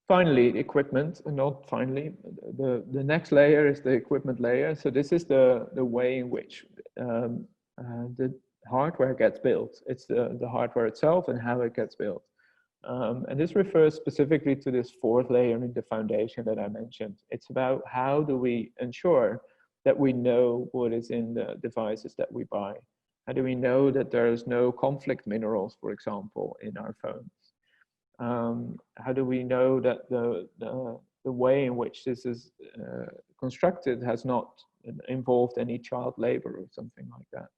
Finally, equipment, not finally, the next layer is the equipment layer. So this is the way in which the hardware gets built. It's the hardware itself and how it gets built. And this refers specifically to this fourth layer in the foundation that I mentioned. It's about how do we ensure that we know what is in the devices that we buy. How do we know that there is no conflict minerals, for example, in our phones? How do we know that the way in which this is constructed has not involved any child labor or something like that?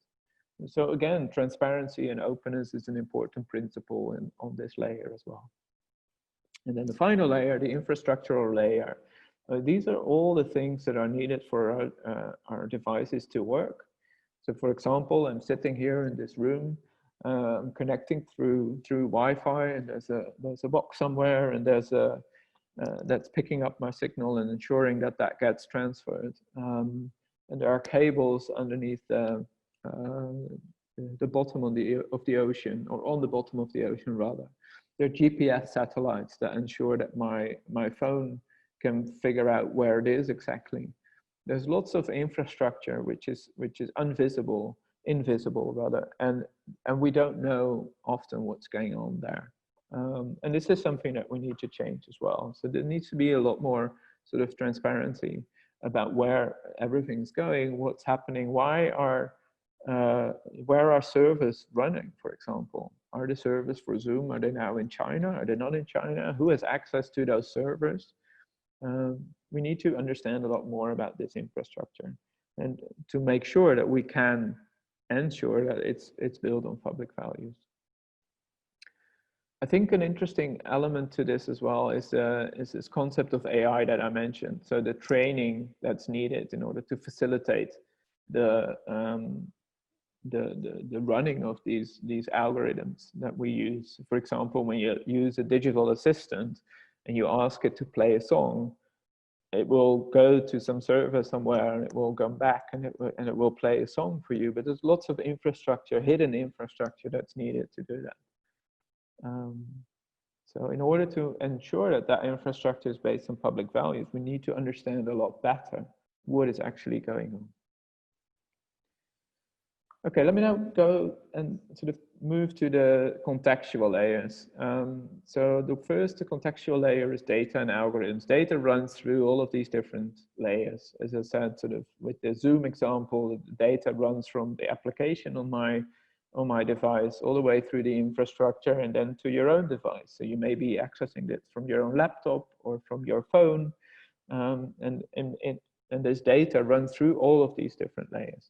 So again, transparency and openness is an important principle on this layer as well. And then the final layer, the infrastructural layer. These are all the things that are needed for our devices to work. So for example, I'm sitting here in this room, I'm connecting through Wi-Fi, and there's a box somewhere, and there's a that's picking up my signal and ensuring that that gets transferred. And there are cables underneath the bottom of the ocean, or on the bottom of the ocean rather. They're GPS satellites that ensure that my phone can figure out where it is exactly. There's lots of infrastructure which is invisible rather, and we don't know often what's going on there. And this is something that we need to change as well. So there needs to be a lot more sort of transparency about where everything's going, what's happening, where are servers running, for example. Are the servers for Zoom, are they now in China? Are they not in China? Who has access to those servers? We need to understand a lot more about this infrastructure, and to make sure that we can ensure that it's built on public values. I think an interesting element to this as well is this concept of AI that I mentioned. So the training that's needed in order to facilitate the running of these algorithms that we use. For example, when you use a digital assistant and you ask it to play a song, it will go to some server somewhere and it will come back and it will play a song for you. But there's lots of infrastructure, hidden infrastructure that's needed to do that. So in order to ensure that that infrastructure is based on public values, we need to understand a lot better what is actually going on. Okay, let me now go and sort of move to the contextual layers. So the contextual layer is data and algorithms. Data runs through all of these different layers. As I said, sort of with the Zoom example, the data runs from the application on my device all the way through the infrastructure and then to your own device. So you may be accessing it from your own laptop or from your phone. And this data runs through all of these different layers.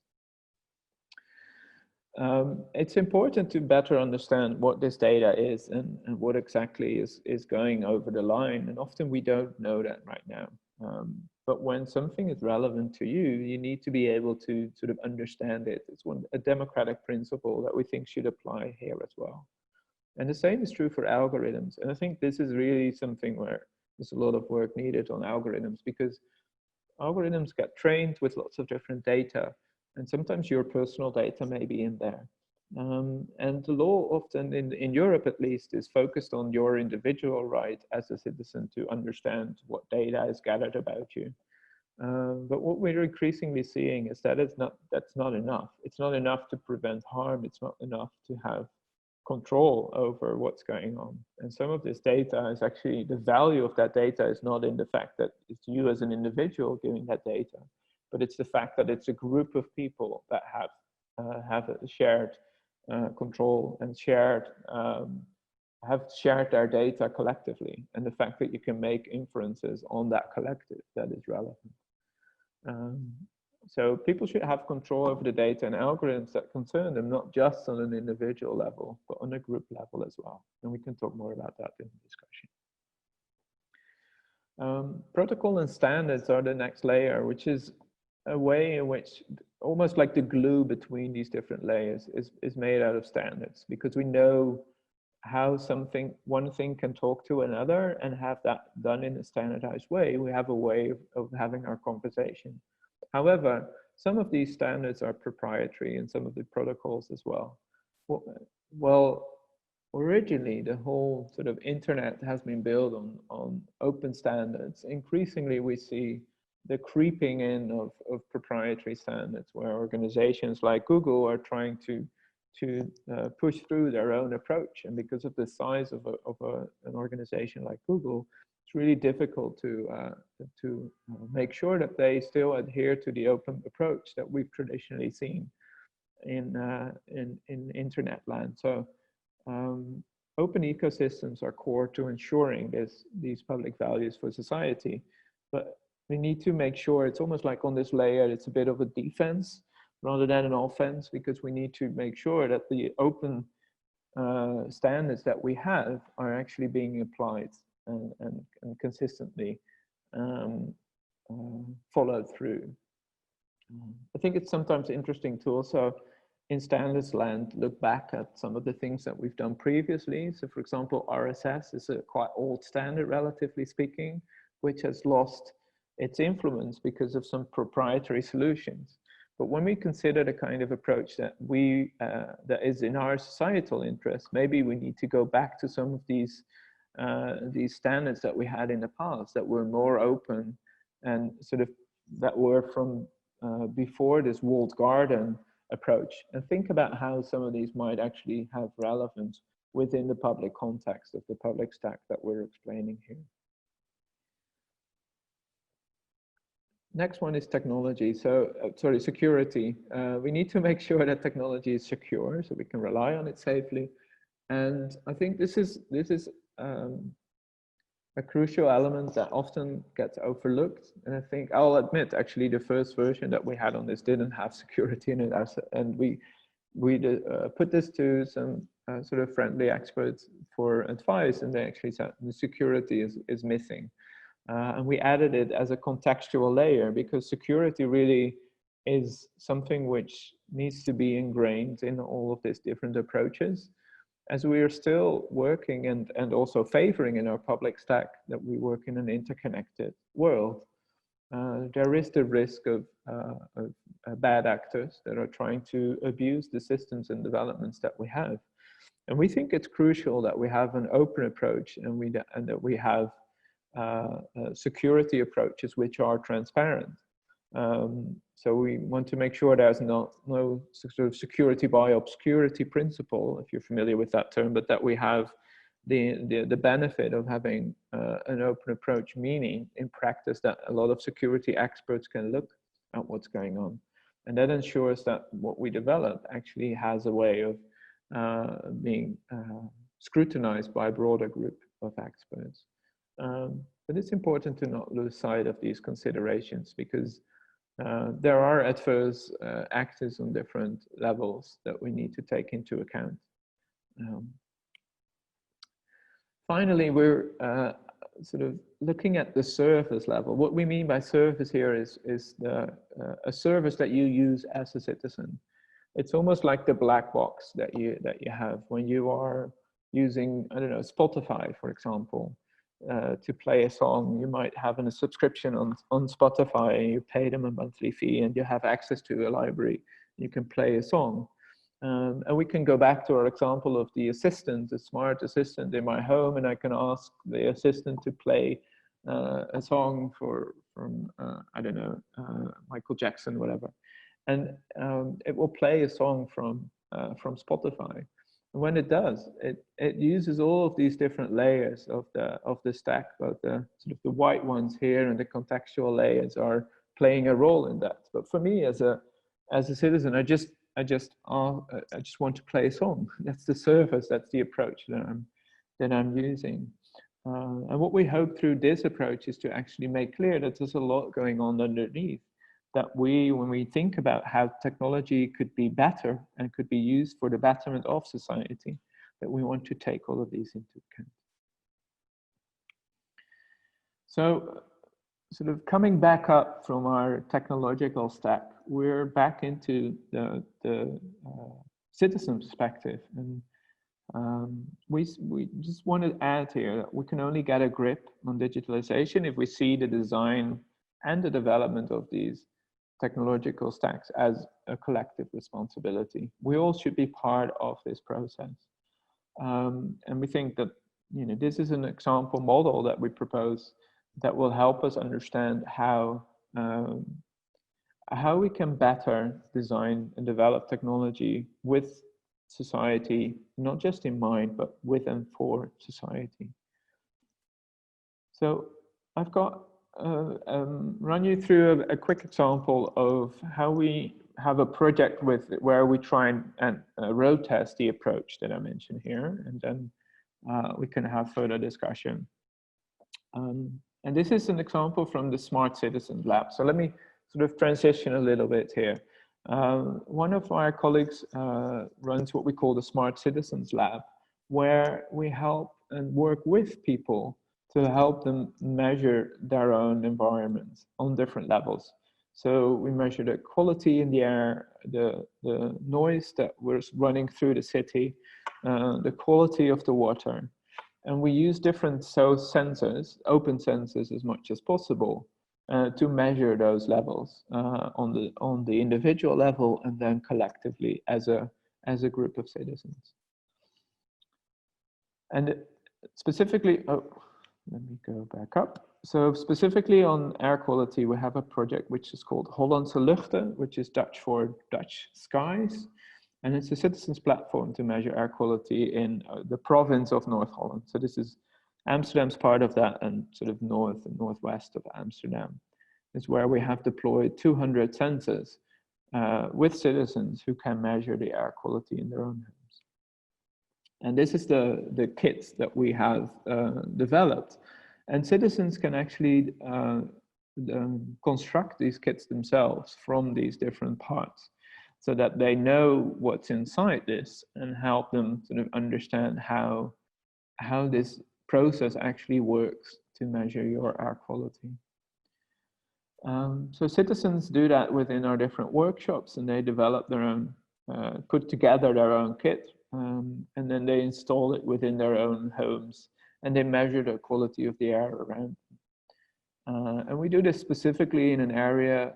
It's important to better understand what this data is and what exactly is going over the line. And often we don't know that right now. But when something is relevant to you, you need to be able to sort of understand it. It's a democratic principle that we think should apply here as well. And the same is true for algorithms. And I think this is really something where there's a lot of work needed on algorithms, because algorithms get trained with lots of different data. And sometimes your personal data may be in there. And the law often, in Europe at least, is focused on your individual right as a citizen to understand what data is gathered about you. But what we're increasingly seeing is that that's not enough. It's not enough to prevent harm. It's not enough to have control over what's going on. And some of this data is actually, the value of that data is not in the fact that it's you as an individual giving that data, but it's the fact that it's a group of people that have a shared control and have shared their data collectively, and the fact that you can make inferences on that collective that is relevant. So people should have control over the data and algorithms that concern them, not just on an individual level, but on a group level as well. And we can talk more about that in the discussion. Protocol and standards are the next layer, which is a way in which almost like the glue between these different layers is made out of standards, because we know how one thing can talk to another and have that done in a standardized way. We have a way of having our conversation. However, some of these standards are proprietary, and some of the protocols as well. Well, originally the whole sort of internet has been built on open standards. Increasingly, we see the creeping in of proprietary standards, where organizations like Google are trying to push through their own approach. And because of the size of an organization like Google, it's really difficult to make sure that they still adhere to the open approach that we've traditionally seen in internet land. So open ecosystems are core to ensuring these public values for society, but we need to make sure it's almost like on this layer, it's a bit of a defense rather than an offense, because we need to make sure that the open standards that we have are actually being applied and consistently followed through. I think it's sometimes interesting to also, in standards land, look back at some of the things that we've done previously. So for example, RSS is a quite old standard, relatively speaking, which has lost its influence because of some proprietary solutions. But when we consider the kind of approach that that is in our societal interest, maybe we need to go back to some of these standards that we had in the past that were more open and sort of that were from before this walled garden approach, and think about how some of these might actually have relevance within the public context of the public stack that we're explaining here. Next one is technology. So, sorry, security. We need to make sure that technology is secure so we can rely on it safely. And I think this is a crucial element that often gets overlooked. And I think I'll admit, actually, the first version that we had on this didn't have security in it, and we put this to some sort of friendly experts for advice, and they actually said the security is missing. And we added it as a contextual layer because security really is something which needs to be ingrained in all of these different approaches. As we are still working and also favoring in our public stack that we work in an interconnected world, there is the risk of bad actors that are trying to abuse the systems and developments that we have. And we think it's crucial that we have an open approach and that we have security approaches which are transparent. So we want to make sure there's no sort of security by obscurity principle, if you're familiar with that term, but that we have the benefit of having an open approach, meaning in practice that a lot of security experts can look at what's going on. And that ensures that what we develop actually has a way of being scrutinized by a broader group of experts. But it's important to not lose sight of these considerations because there are adverse actors on different levels that we need to take into account. Finally, we're sort of looking at the service level. What we mean by service here is a service that you use as a citizen. It's almost like the black box that you have when you are using, I don't know, Spotify, for example. To play a song, you might have a subscription on Spotify, and you pay them a monthly fee and you have access to a library. You can play a song. And we can go back to our example of the assistant, the smart assistant in my home, and I can ask the assistant to play a song from I don't know, Michael Jackson, whatever. And it will play a song from Spotify. And when it does, it uses all of these different layers of the stack, but the sort of the white ones here and the contextual layers are playing a role in that. But for me as a citizen, I just want to play a song. That's the service, that's the approach that I'm using. And what we hope through this approach is to actually make clear that there's a lot going on underneath. That when we think about how technology could be better and could be used for the betterment of society, that we want to take all of these into account. So, sort of coming back up from our technological stack, we're back into the citizen perspective. And we just want to add here that we can only get a grip on digitalization if we see the design and the development of these technological stacks as a collective responsibility. We all should be part of this process. And we think that this is an example model that we propose that will help us understand how we can better design and develop technology with society, not just in mind, but with and for society. So I've got run you through a quick example of how we have a project where we try and road test the approach that I mentioned here, and then we can have further discussion. And this is an example from the Smart Citizens Lab. So let me sort of transition a little bit here. One of our colleagues runs what we call the Smart Citizens Lab, where we help and work with people to help them measure their own environment on different levels. So we measure the quality in the air, the noise that was running through the city, the quality of the water. And we use different sensors, open sensors as much as possible, to measure those levels on the individual level and then collectively as a group of citizens. And specifically, oh, let me go back up. So specifically on air quality, we have a project which is called Hollandse Luchten, which is Dutch for Dutch skies. And it's a citizens platform to measure air quality in the province of North Holland. So this is Amsterdam's part of that, and sort of north and northwest of Amsterdam is where we have deployed 200 sensors with citizens who can measure the air quality in their own homes. And this is the kit that we have developed. And citizens can actually construct these kits themselves from these different parts, so that they know what's inside this and help them sort of understand how this process actually works to measure your air quality. So citizens do that within our different workshops, and they develop their own, put together their own kit, and then they install it within their own homes, and they measure the quality of the air around them. And we do this specifically in an area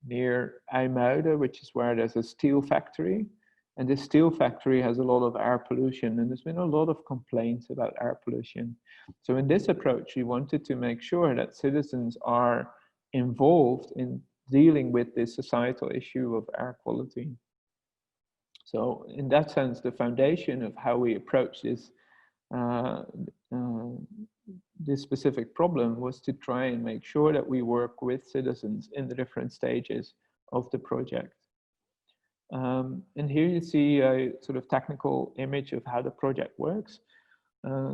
near IJmuiden, which is where there's a steel factory. And this steel factory has a lot of air pollution, and there's been a lot of complaints about air pollution. So in this approach, we wanted to make sure that citizens are involved in dealing with this societal issue of air quality. So in that sense, the foundation of how we approach this this specific problem was to try and make sure that we work with citizens in the different stages of the project. And here you see a sort of technical image of how the project works.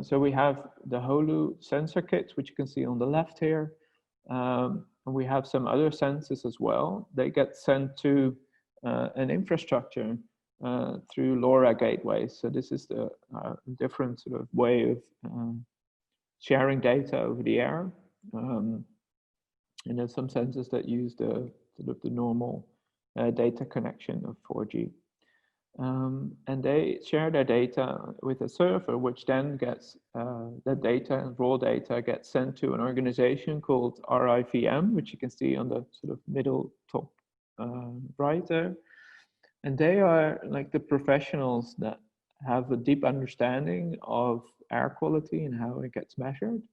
So we have the HOLU sensor kit, which you can see on the left here. And we have some other sensors as well. They get sent to an infrastructure through LoRa gateways. So this is the different sort of way of sharing data over the air. And there's some sensors that use the sort of the normal data connection of 4G. And they share their data with a server, which then gets the data and raw data gets sent to an organization called RIVM, which you can see on the sort of middle top right there. And they are like the professionals that have a deep understanding of air quality and how it gets measured.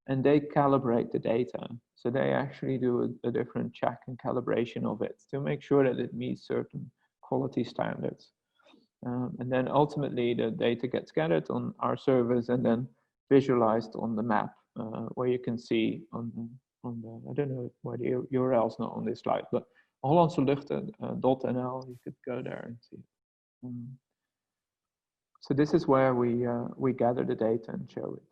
And they calibrate the data. So they actually do a different check and calibration of it to make sure that it meets certain quality standards. And then ultimately the data gets gathered on our servers and then visualized on the map, where you can see on the I don't know why the URL is not on this slide, but hollandseluchten.nl, you could go there and see. So this is where we gather the data and show it.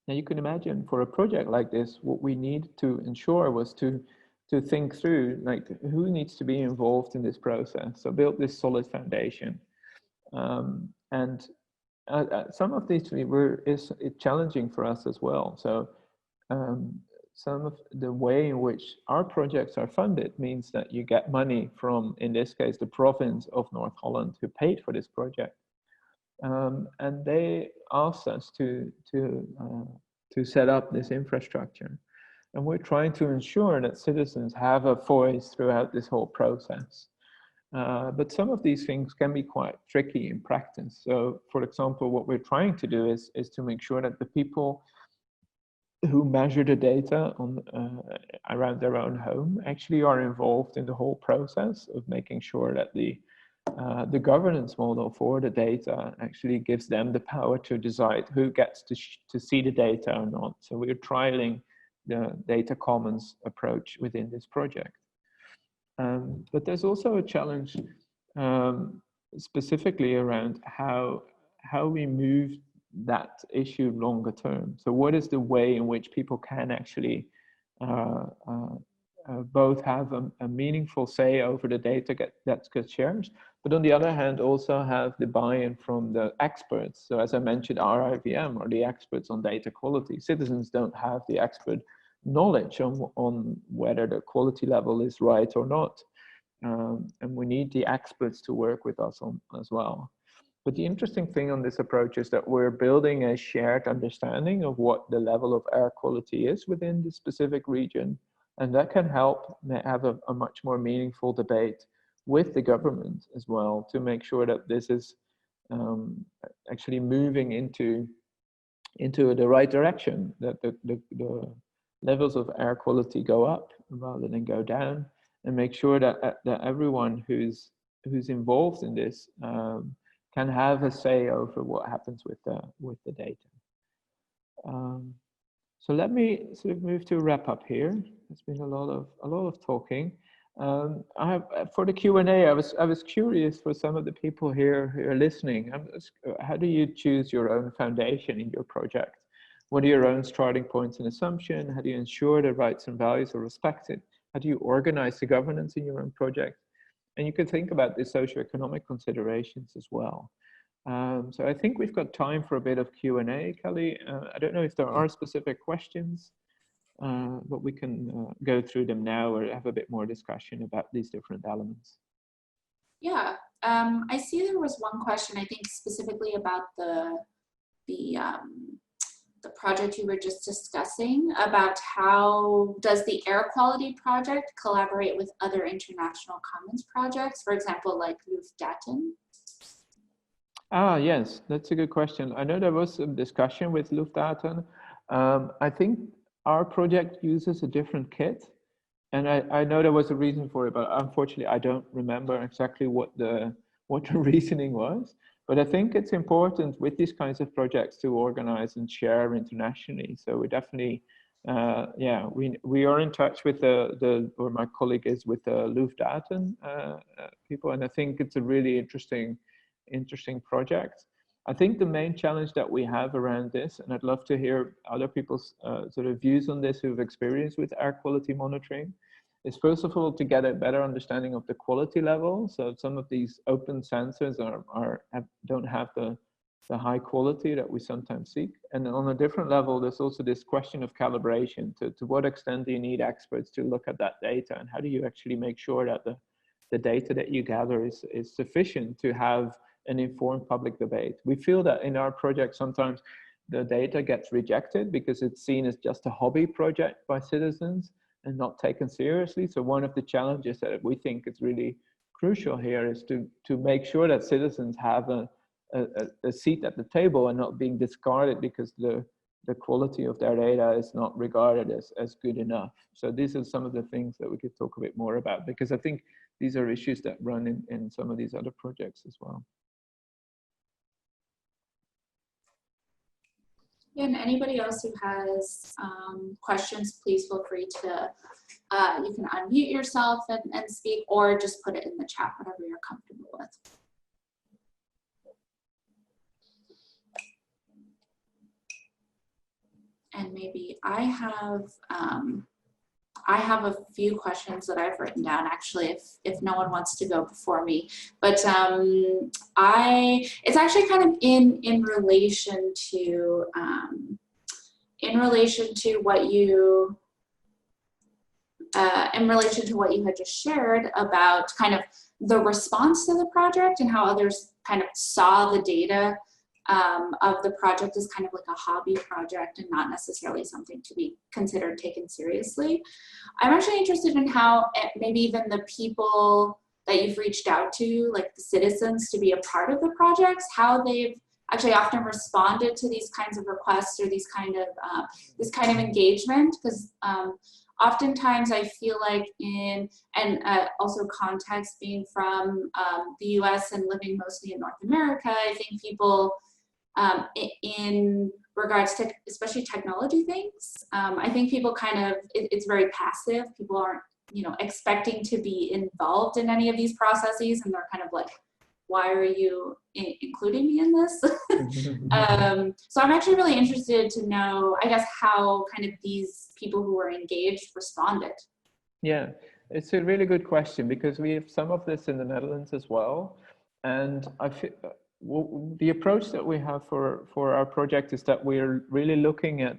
Now you can imagine for a project like this, what we need to ensure was to think through like who needs to be involved in this process. So build this solid foundation. And some of these is challenging for us as well. So some of the way in which our projects are funded means that you get money from, in this case, the province of North Holland who paid for this project. And they asked us to set up this infrastructure. And we're trying to ensure that citizens have a voice throughout this whole process. But some of these things can be quite tricky in practice. So for example, what we're trying to do is to make sure that the people who measure the data on around their own home actually are involved in the whole process of making sure that the governance model for the data actually gives them the power to decide who gets to see the data or not. So we're trialing the data commons approach within this project. But there's also a challenge specifically around how we move that issue longer term. So what is the way in which people can actually both have a meaningful say over the data that gets shared, but on the other hand, also have the buy-in from the experts. So as I mentioned, our IVM are the experts on data quality. Citizens don't have the expert knowledge on whether the quality level is right or not. And we need the experts to work with us on as well. But the interesting thing on this approach is that we're building a shared understanding of what the level of air quality is within the specific region. And that can help have a much more meaningful debate with the government as well, to make sure that this is actually moving into the right direction, that the levels of air quality go up rather than go down, and make sure that everyone who's involved in this can have a say over what happens with the data. So let me sort of move to wrap up here. There's been a lot of talking. For the Q&A, I was curious for some of the people here who are listening. How do you choose your own foundation in your project? What are your own starting points and assumptions? How do you ensure that rights and values are respected? How do you organize the governance in your own project? And you could think about the socioeconomic considerations as well. So I think we've got time for a bit of Q&A, Kelly. I don't know if there are specific questions, but we can go through them now or have a bit more discussion about these different elements. Yeah, I see there was one question, I think specifically about the project you were just discussing, about how does the air quality project collaborate with other international commons projects, for example, like Luftdaten? Ah, yes, that's a good question. I know there was some discussion with Luftdaten. I think our project uses a different kit, and I know there was a reason for it, but unfortunately I don't remember exactly what the reasoning was. But I think it's important with these kinds of projects to organize and share internationally. So we definitely, yeah, we are in touch with or my colleague is with the Luftdaten people, and I think it's a really interesting project. I think the main challenge that we have around this, and I'd love to hear other people's sort of views on this who've experienced with air quality monitoring, is first of all to get a better understanding of the quality level. So some of these open sensors don't have the high quality that we sometimes seek. And on a different level, there's also this question of calibration. To what extent do you need experts to look at that data, and how do you actually make sure that the data that you gather is sufficient to have an informed public debate? We feel that in our project sometimes the data gets rejected because it's seen as just a hobby project by citizens and not taken seriously. So one of the challenges that we think is really crucial here is to make sure that citizens have a seat at the table and not being discarded because the quality of their data is not regarded as good enough. So these are some of the things that we could talk a bit more about, because I think these are issues that run in some of these other projects as well. And anybody else who has questions, please feel free to, you can unmute yourself and speak, or just put it in the chat, whatever you're comfortable with. And maybe I have a few questions that I've written down, actually, if no one wants to go before me. But it's actually kind of in relation to what you had just shared about kind of the response to the project and how others kind of saw the data of the project as kind of like a hobby project and not necessarily something to be considered taken seriously. I'm actually interested in how maybe even the people that you've reached out to, like the citizens, to be a part of the projects, how they've actually often responded to these kinds of requests or this kind of engagement, because oftentimes I feel like also context being from the US and living mostly in North America, I think people in regards to especially technology things, I think people kind of, it's very passive. People aren't, expecting to be involved in any of these processes, and they're kind of like, why are you including me in this? So I'm actually really interested to know, I guess, how kind of these people who were engaged responded. Yeah, it's a really good question because we have some of this in the Netherlands as well. And I feel the approach that we have for our project is that we're really looking at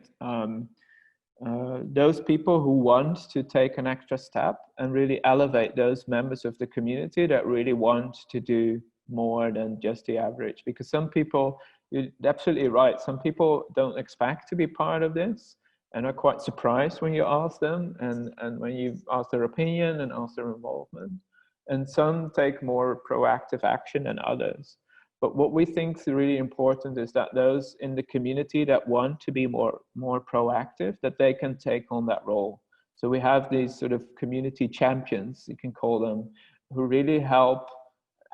those people who want to take an extra step and really elevate those members of the community that really want to do more than just the average. Because some people, you're absolutely right, some people don't expect to be part of this and are quite surprised when you ask them and when you ask their opinion and ask their involvement. And some take more proactive action than others. But what we think is really important is that those in the community that want to be more proactive, that they can take on that role. So we have these sort of community champions, you can call them, who really help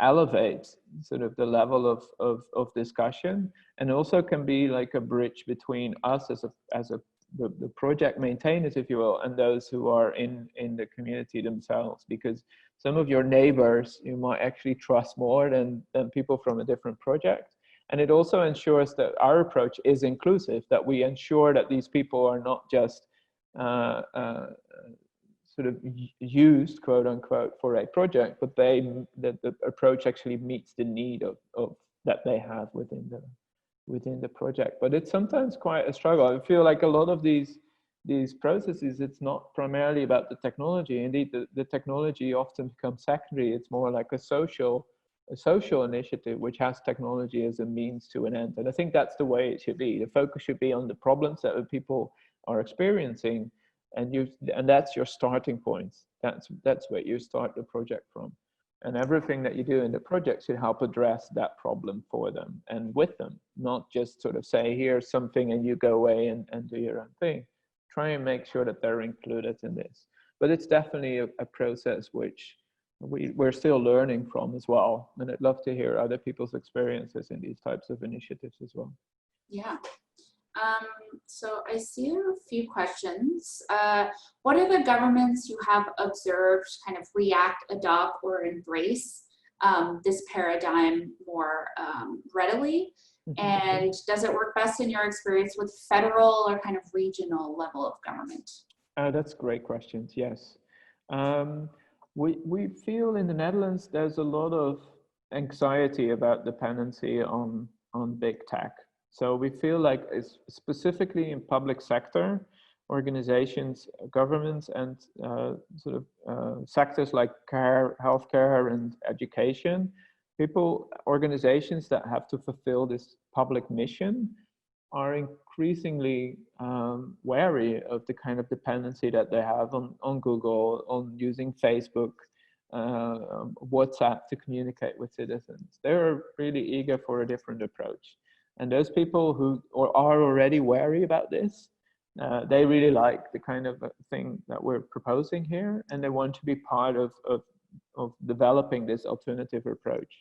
elevate sort of the level of discussion, and also can be like a bridge between us as the project maintainers, if you will, and those who are in the community themselves. Because some of your neighbors you might actually trust more than people from a different project. And it also ensures that our approach is inclusive, that we ensure that these people are not just sort of used, quote unquote, for a project, but that the approach actually meets the need of that they have within the project. But it's sometimes quite a struggle. I feel like a lot of these processes, it's not primarily about the technology. Indeed, the technology often becomes secondary. It's more like a social initiative which has technology as a means to an end. And I think that's the way it should be. The focus should be on the problems that people are experiencing, and that's your starting point. That's where you start the project from. And everything that you do in the project should help address that problem for them and with them, not just sort of say, here's something and you go away and do your own thing. Try and make sure that they're included in this. But it's definitely a process which we're still learning from as well. And I'd love to hear other people's experiences in these types of initiatives as well. Yeah. So I see a few questions. What are the governments you have observed kind of react, adopt, or embrace this paradigm more readily? And does it work best in your experience with federal or kind of regional level of government? That's great questions, yes. We feel in the Netherlands there's a lot of anxiety about dependency on big tech. So we feel like it's specifically in public sector organizations, governments, and sectors like care, healthcare, and education, organizations that have to fulfill this public mission are increasingly wary of the kind of dependency that they have on Google, on using Facebook, WhatsApp to communicate with citizens. They're really eager for a different approach. And those people who are already wary about this, they really like the kind of thing that we're proposing here, and they want to be part of developing this alternative approach.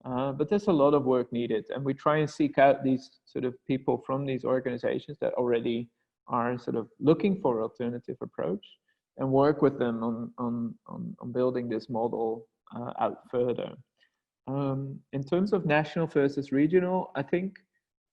But there's a lot of work needed, and we try and seek out these sort of people from these organizations that already are sort of looking for alternative approach, and work with them on building this model out further. In terms of national versus regional, I think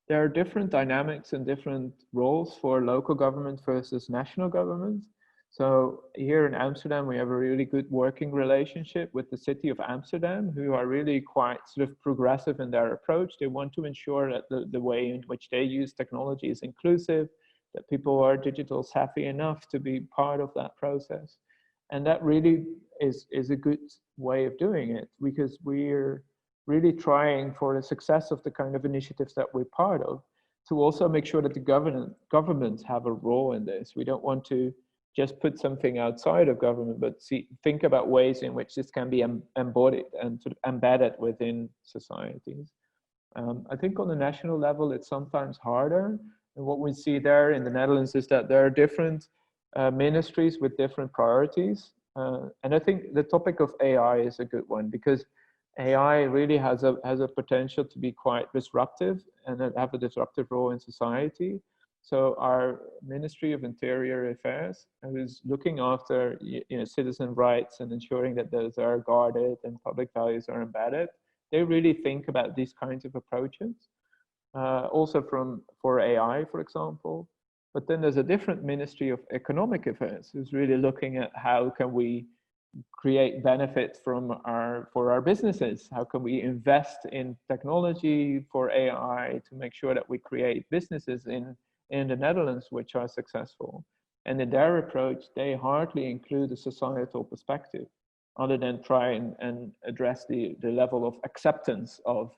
there are different dynamics and different roles for local government versus national government. So here in Amsterdam, we have a really good working relationship with the city of Amsterdam, who are really quite sort of progressive in their approach. They want to ensure that the way in which they use technology is inclusive, that people are digital savvy enough to be part of that process. And that really is a good way of doing it, because we're really trying for the success of the kind of initiatives that we're part of to also make sure that the governments have a role in this. We don't want to just put something outside of government, but think about ways in which this can be embodied and sort of embedded within societies. I think on the national level, it's sometimes harder. And what we see there in the Netherlands is that there are different ministries with different priorities. And I think the topic of AI is a good one, because AI really has a potential to be quite disruptive and have a disruptive role in society. So our Ministry of Interior Affairs, who's looking after citizen rights and ensuring that those are guarded and public values are embedded, they really think about these kinds of approaches. Also for AI, for example. But then there's a different Ministry of Economic Affairs who's really looking at how can we create benefits for our businesses? How can we invest in technology for AI to make sure that we create businesses in the Netherlands which are successful? And in their approach, they hardly include a societal perspective other than try and address the level of acceptance of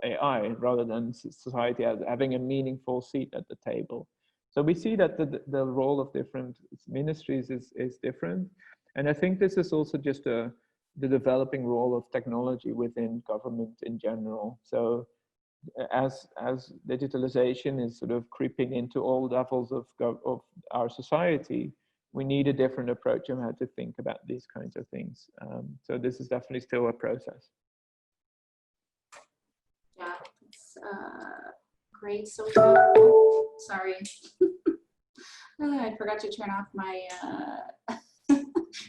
AI rather than society having a meaningful seat at the table. So we see that the role of different ministries is different. And I think this is also just the developing role of technology within government in general. So as digitalization is sort of creeping into all levels of our society, we need a different approach on how to think about these kinds of things. So this is definitely still a process. Yeah, it's great. So we have, sorry, I forgot to turn off my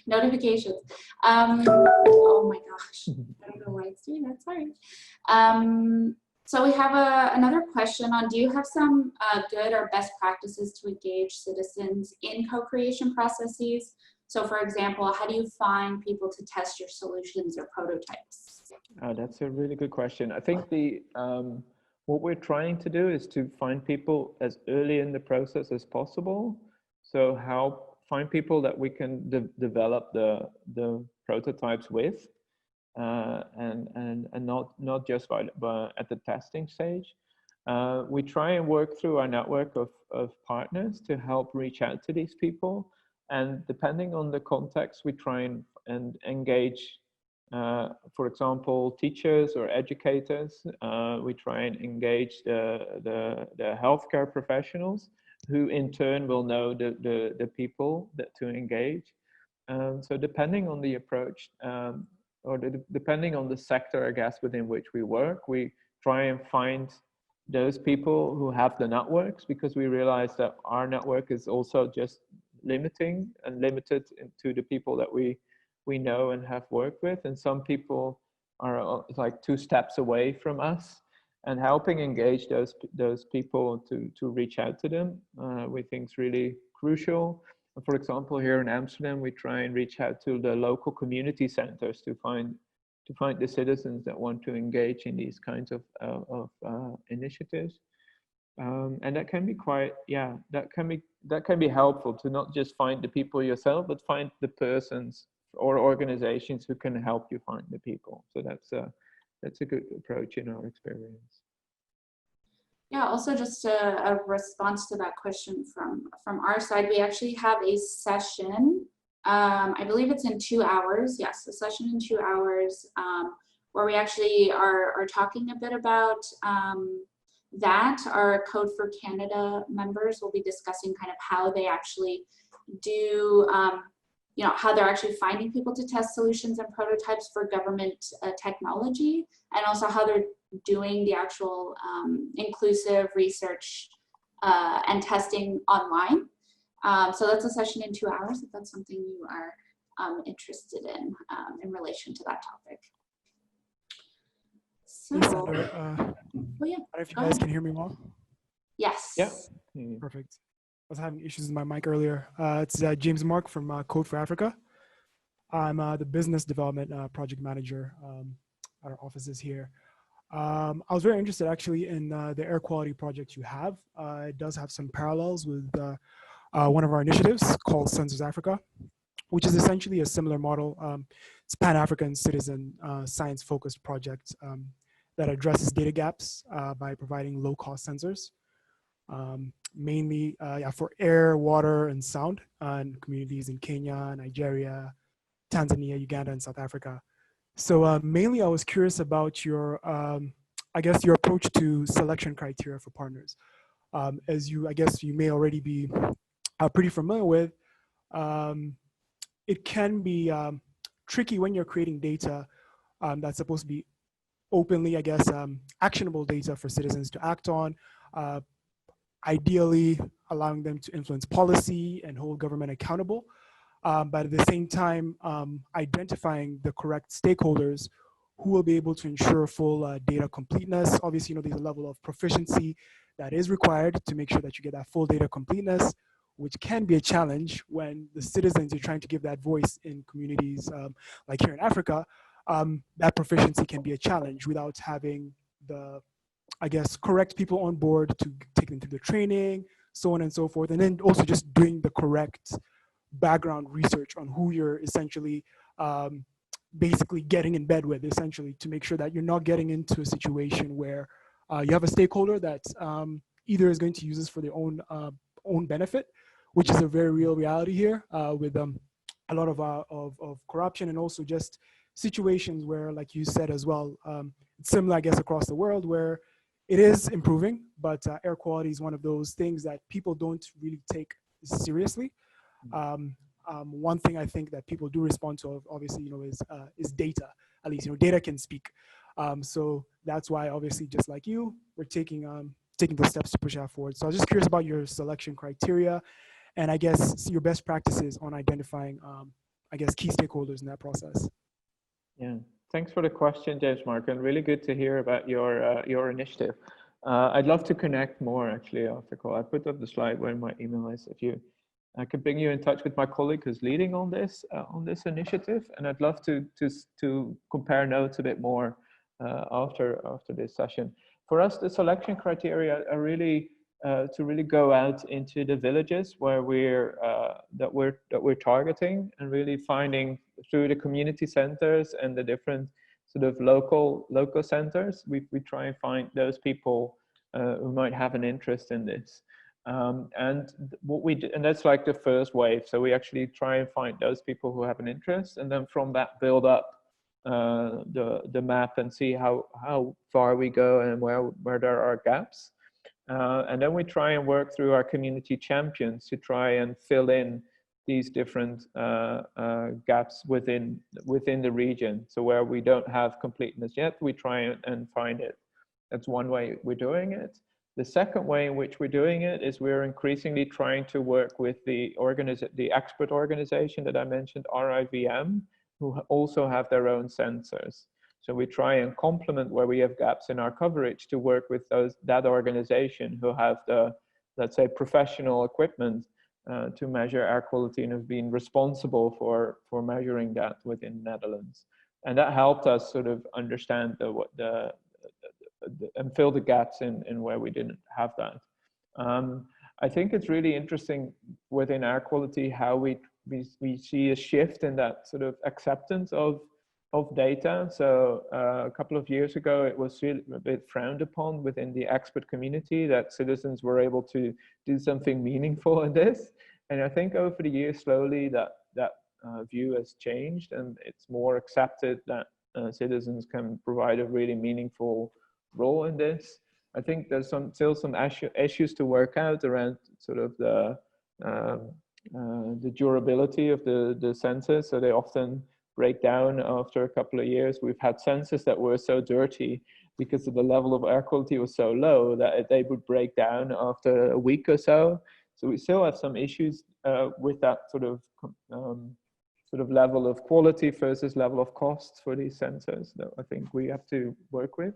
notifications. Oh my gosh, I don't know why it's doing that, sorry. So we have another question on, do you have some good or best practices to engage citizens in co-creation processes? So for example, how do you find people to test your solutions or prototypes? That's a really good question. I think what we're trying to do is to find people as early in the process as possible. So find people that we can develop the prototypes with. And not just at the testing stage. We try and work through our network of partners to help reach out to these people. And depending on the context, we try and engage, for example, teachers or educators. We try and engage the healthcare professionals who in turn will know the people to engage. So depending on the approach, or depending on the sector, I guess, within which we work, we try and find those people who have the networks, because we realize that our network is also just limited to the people that we know and have worked with. And some people are like 2 steps away from us, and helping engage those people to reach out to them, we think is really crucial. For example, here in Amsterdam, we try and reach out to the local community centers to find the citizens that want to engage in these kinds of initiatives, and that can be that can be helpful to not just find the people yourself, but find the persons or organizations who can help you find the people. So that's a good approach in our experience. Yeah, also just a response to that question from our side, we actually have a session, I believe it's in 2 hours, yes, a session in 2 hours, where we actually are talking a bit about that. Our Code for Canada members will be discussing kind of how they actually do, how they're actually finding people to test solutions and prototypes for government technology, and also how they're doing the actual inclusive research and testing online. So that's a session in 2 hours, if that's something you are interested in relation to that topic. So, Sandra, oh yeah, I don't know if you guys can hear me well. Yes. Yeah. Perfect. I was having issues with my mic earlier. It's James Mark from Code for Africa. I'm the business development project manager at our offices here. I was very interested actually in the air quality project you have. It does have some parallels with one of our initiatives called Sensors Africa, which is essentially a similar model. It's Pan-African citizen science-focused project that addresses data gaps by providing low-cost sensors, mainly for air, water, and sound in communities in Kenya, Nigeria, Tanzania, Uganda, and South Africa. So mainly I was curious about your, I guess, your approach to selection criteria for partners. As I guess you may already be pretty familiar with, it can be tricky when you're creating data that's supposed to be openly, I guess, actionable data for citizens to act on, ideally allowing them to influence policy and hold government accountable. But at the same time, identifying the correct stakeholders who will be able to ensure full data completeness. Obviously, you know, there's a level of proficiency that is required to make sure that you get that full data completeness, which can be a challenge when the citizens you're trying to give that voice in communities like here in Africa. That proficiency can be a challenge without having the, I guess, correct people on board to take them through the training, so on and so forth. And then also just doing the correct background research on who you're essentially basically getting in bed with, essentially, to make sure that you're not getting into a situation where you have a stakeholder that either is going to use this for their own benefit, which is a very real reality here with a lot of corruption, and also just situations where, like you said as well, it's similar, I guess, across the world, where it is improving, but air quality is one of those things that people don't really take seriously. One thing I think that people do respond to, obviously, you know, is data. At least, you know, data can speak. So that's why, obviously, just like you, we're taking those steps to push that forward. So I was just curious about your selection criteria, and I guess your best practices on identifying, I guess, key stakeholders in that process. Yeah, thanks for the question, James Mark, and really good to hear about your initiative. I'd love to connect more, actually, after the call. I put up the slide where my email is. If I could bring you in touch with my colleague who's leading on this initiative, and I'd love to compare notes a bit more after this session. For us, the selection criteria are really to really go out into the villages where that we're targeting, and really finding through the community centers and the different sort of local centers. We try and find those people who might have an interest in this. And what we do, and that's like the first wave. So we actually try and find those people who have an interest, and then from that build up the map and see how far we go and where there are gaps. And then we try and work through our community champions to try and fill in these different gaps within the region. So where we don't have completeness yet, we try and find it. That's one way we're doing it. The second way in which we're doing it is we're increasingly trying to work with the expert organization that I mentioned, RIVM, who also have their own sensors. So we try and complement where we have gaps in our coverage to work with that organization who have the, let's say, professional equipment to measure air quality, and have been responsible for measuring that within the Netherlands. And that helped us sort of understand and fill the gaps in where we didn't have that. I think it's really interesting within air quality how we see a shift in that sort of acceptance of data. So a couple of years ago, it was really a bit frowned upon within the expert community that citizens were able to do something meaningful in this. And I think over the years, slowly that view has changed, and it's more accepted that citizens can provide a really meaningful role in this. I think there's still some issues to work out around sort of the durability of the sensors. So they often break down after a couple of years. We've had sensors that were so dirty because of the level of air quality was so low that they would break down after a week or so. So we still have some issues with that sort of level of quality versus level of cost for these sensors that I think we have to work with.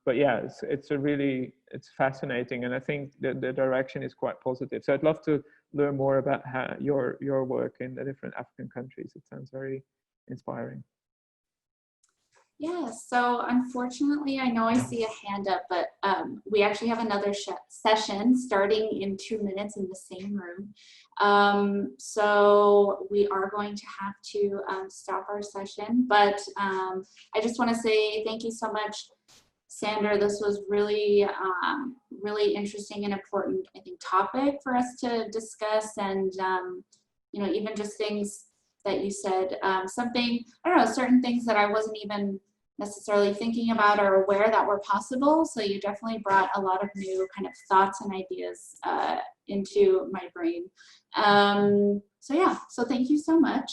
But yeah, it's fascinating, and I think the direction is quite positive. So I'd love to learn more about how your work in the different African countries. It sounds very inspiring. Yeah, so unfortunately, I know I see a hand up, but we actually have another session starting in 2 minutes in the same room. So we are going to have to stop our session, but I just want to say thank you so much, Sander. This was really, really interesting and important, I think, topic for us to discuss, and you know, even just things that you said, something, I don't know, certain things that I wasn't even necessarily thinking about or aware that were possible. So you definitely brought a lot of new kind of thoughts and ideas into my brain. So yeah, so thank you so much.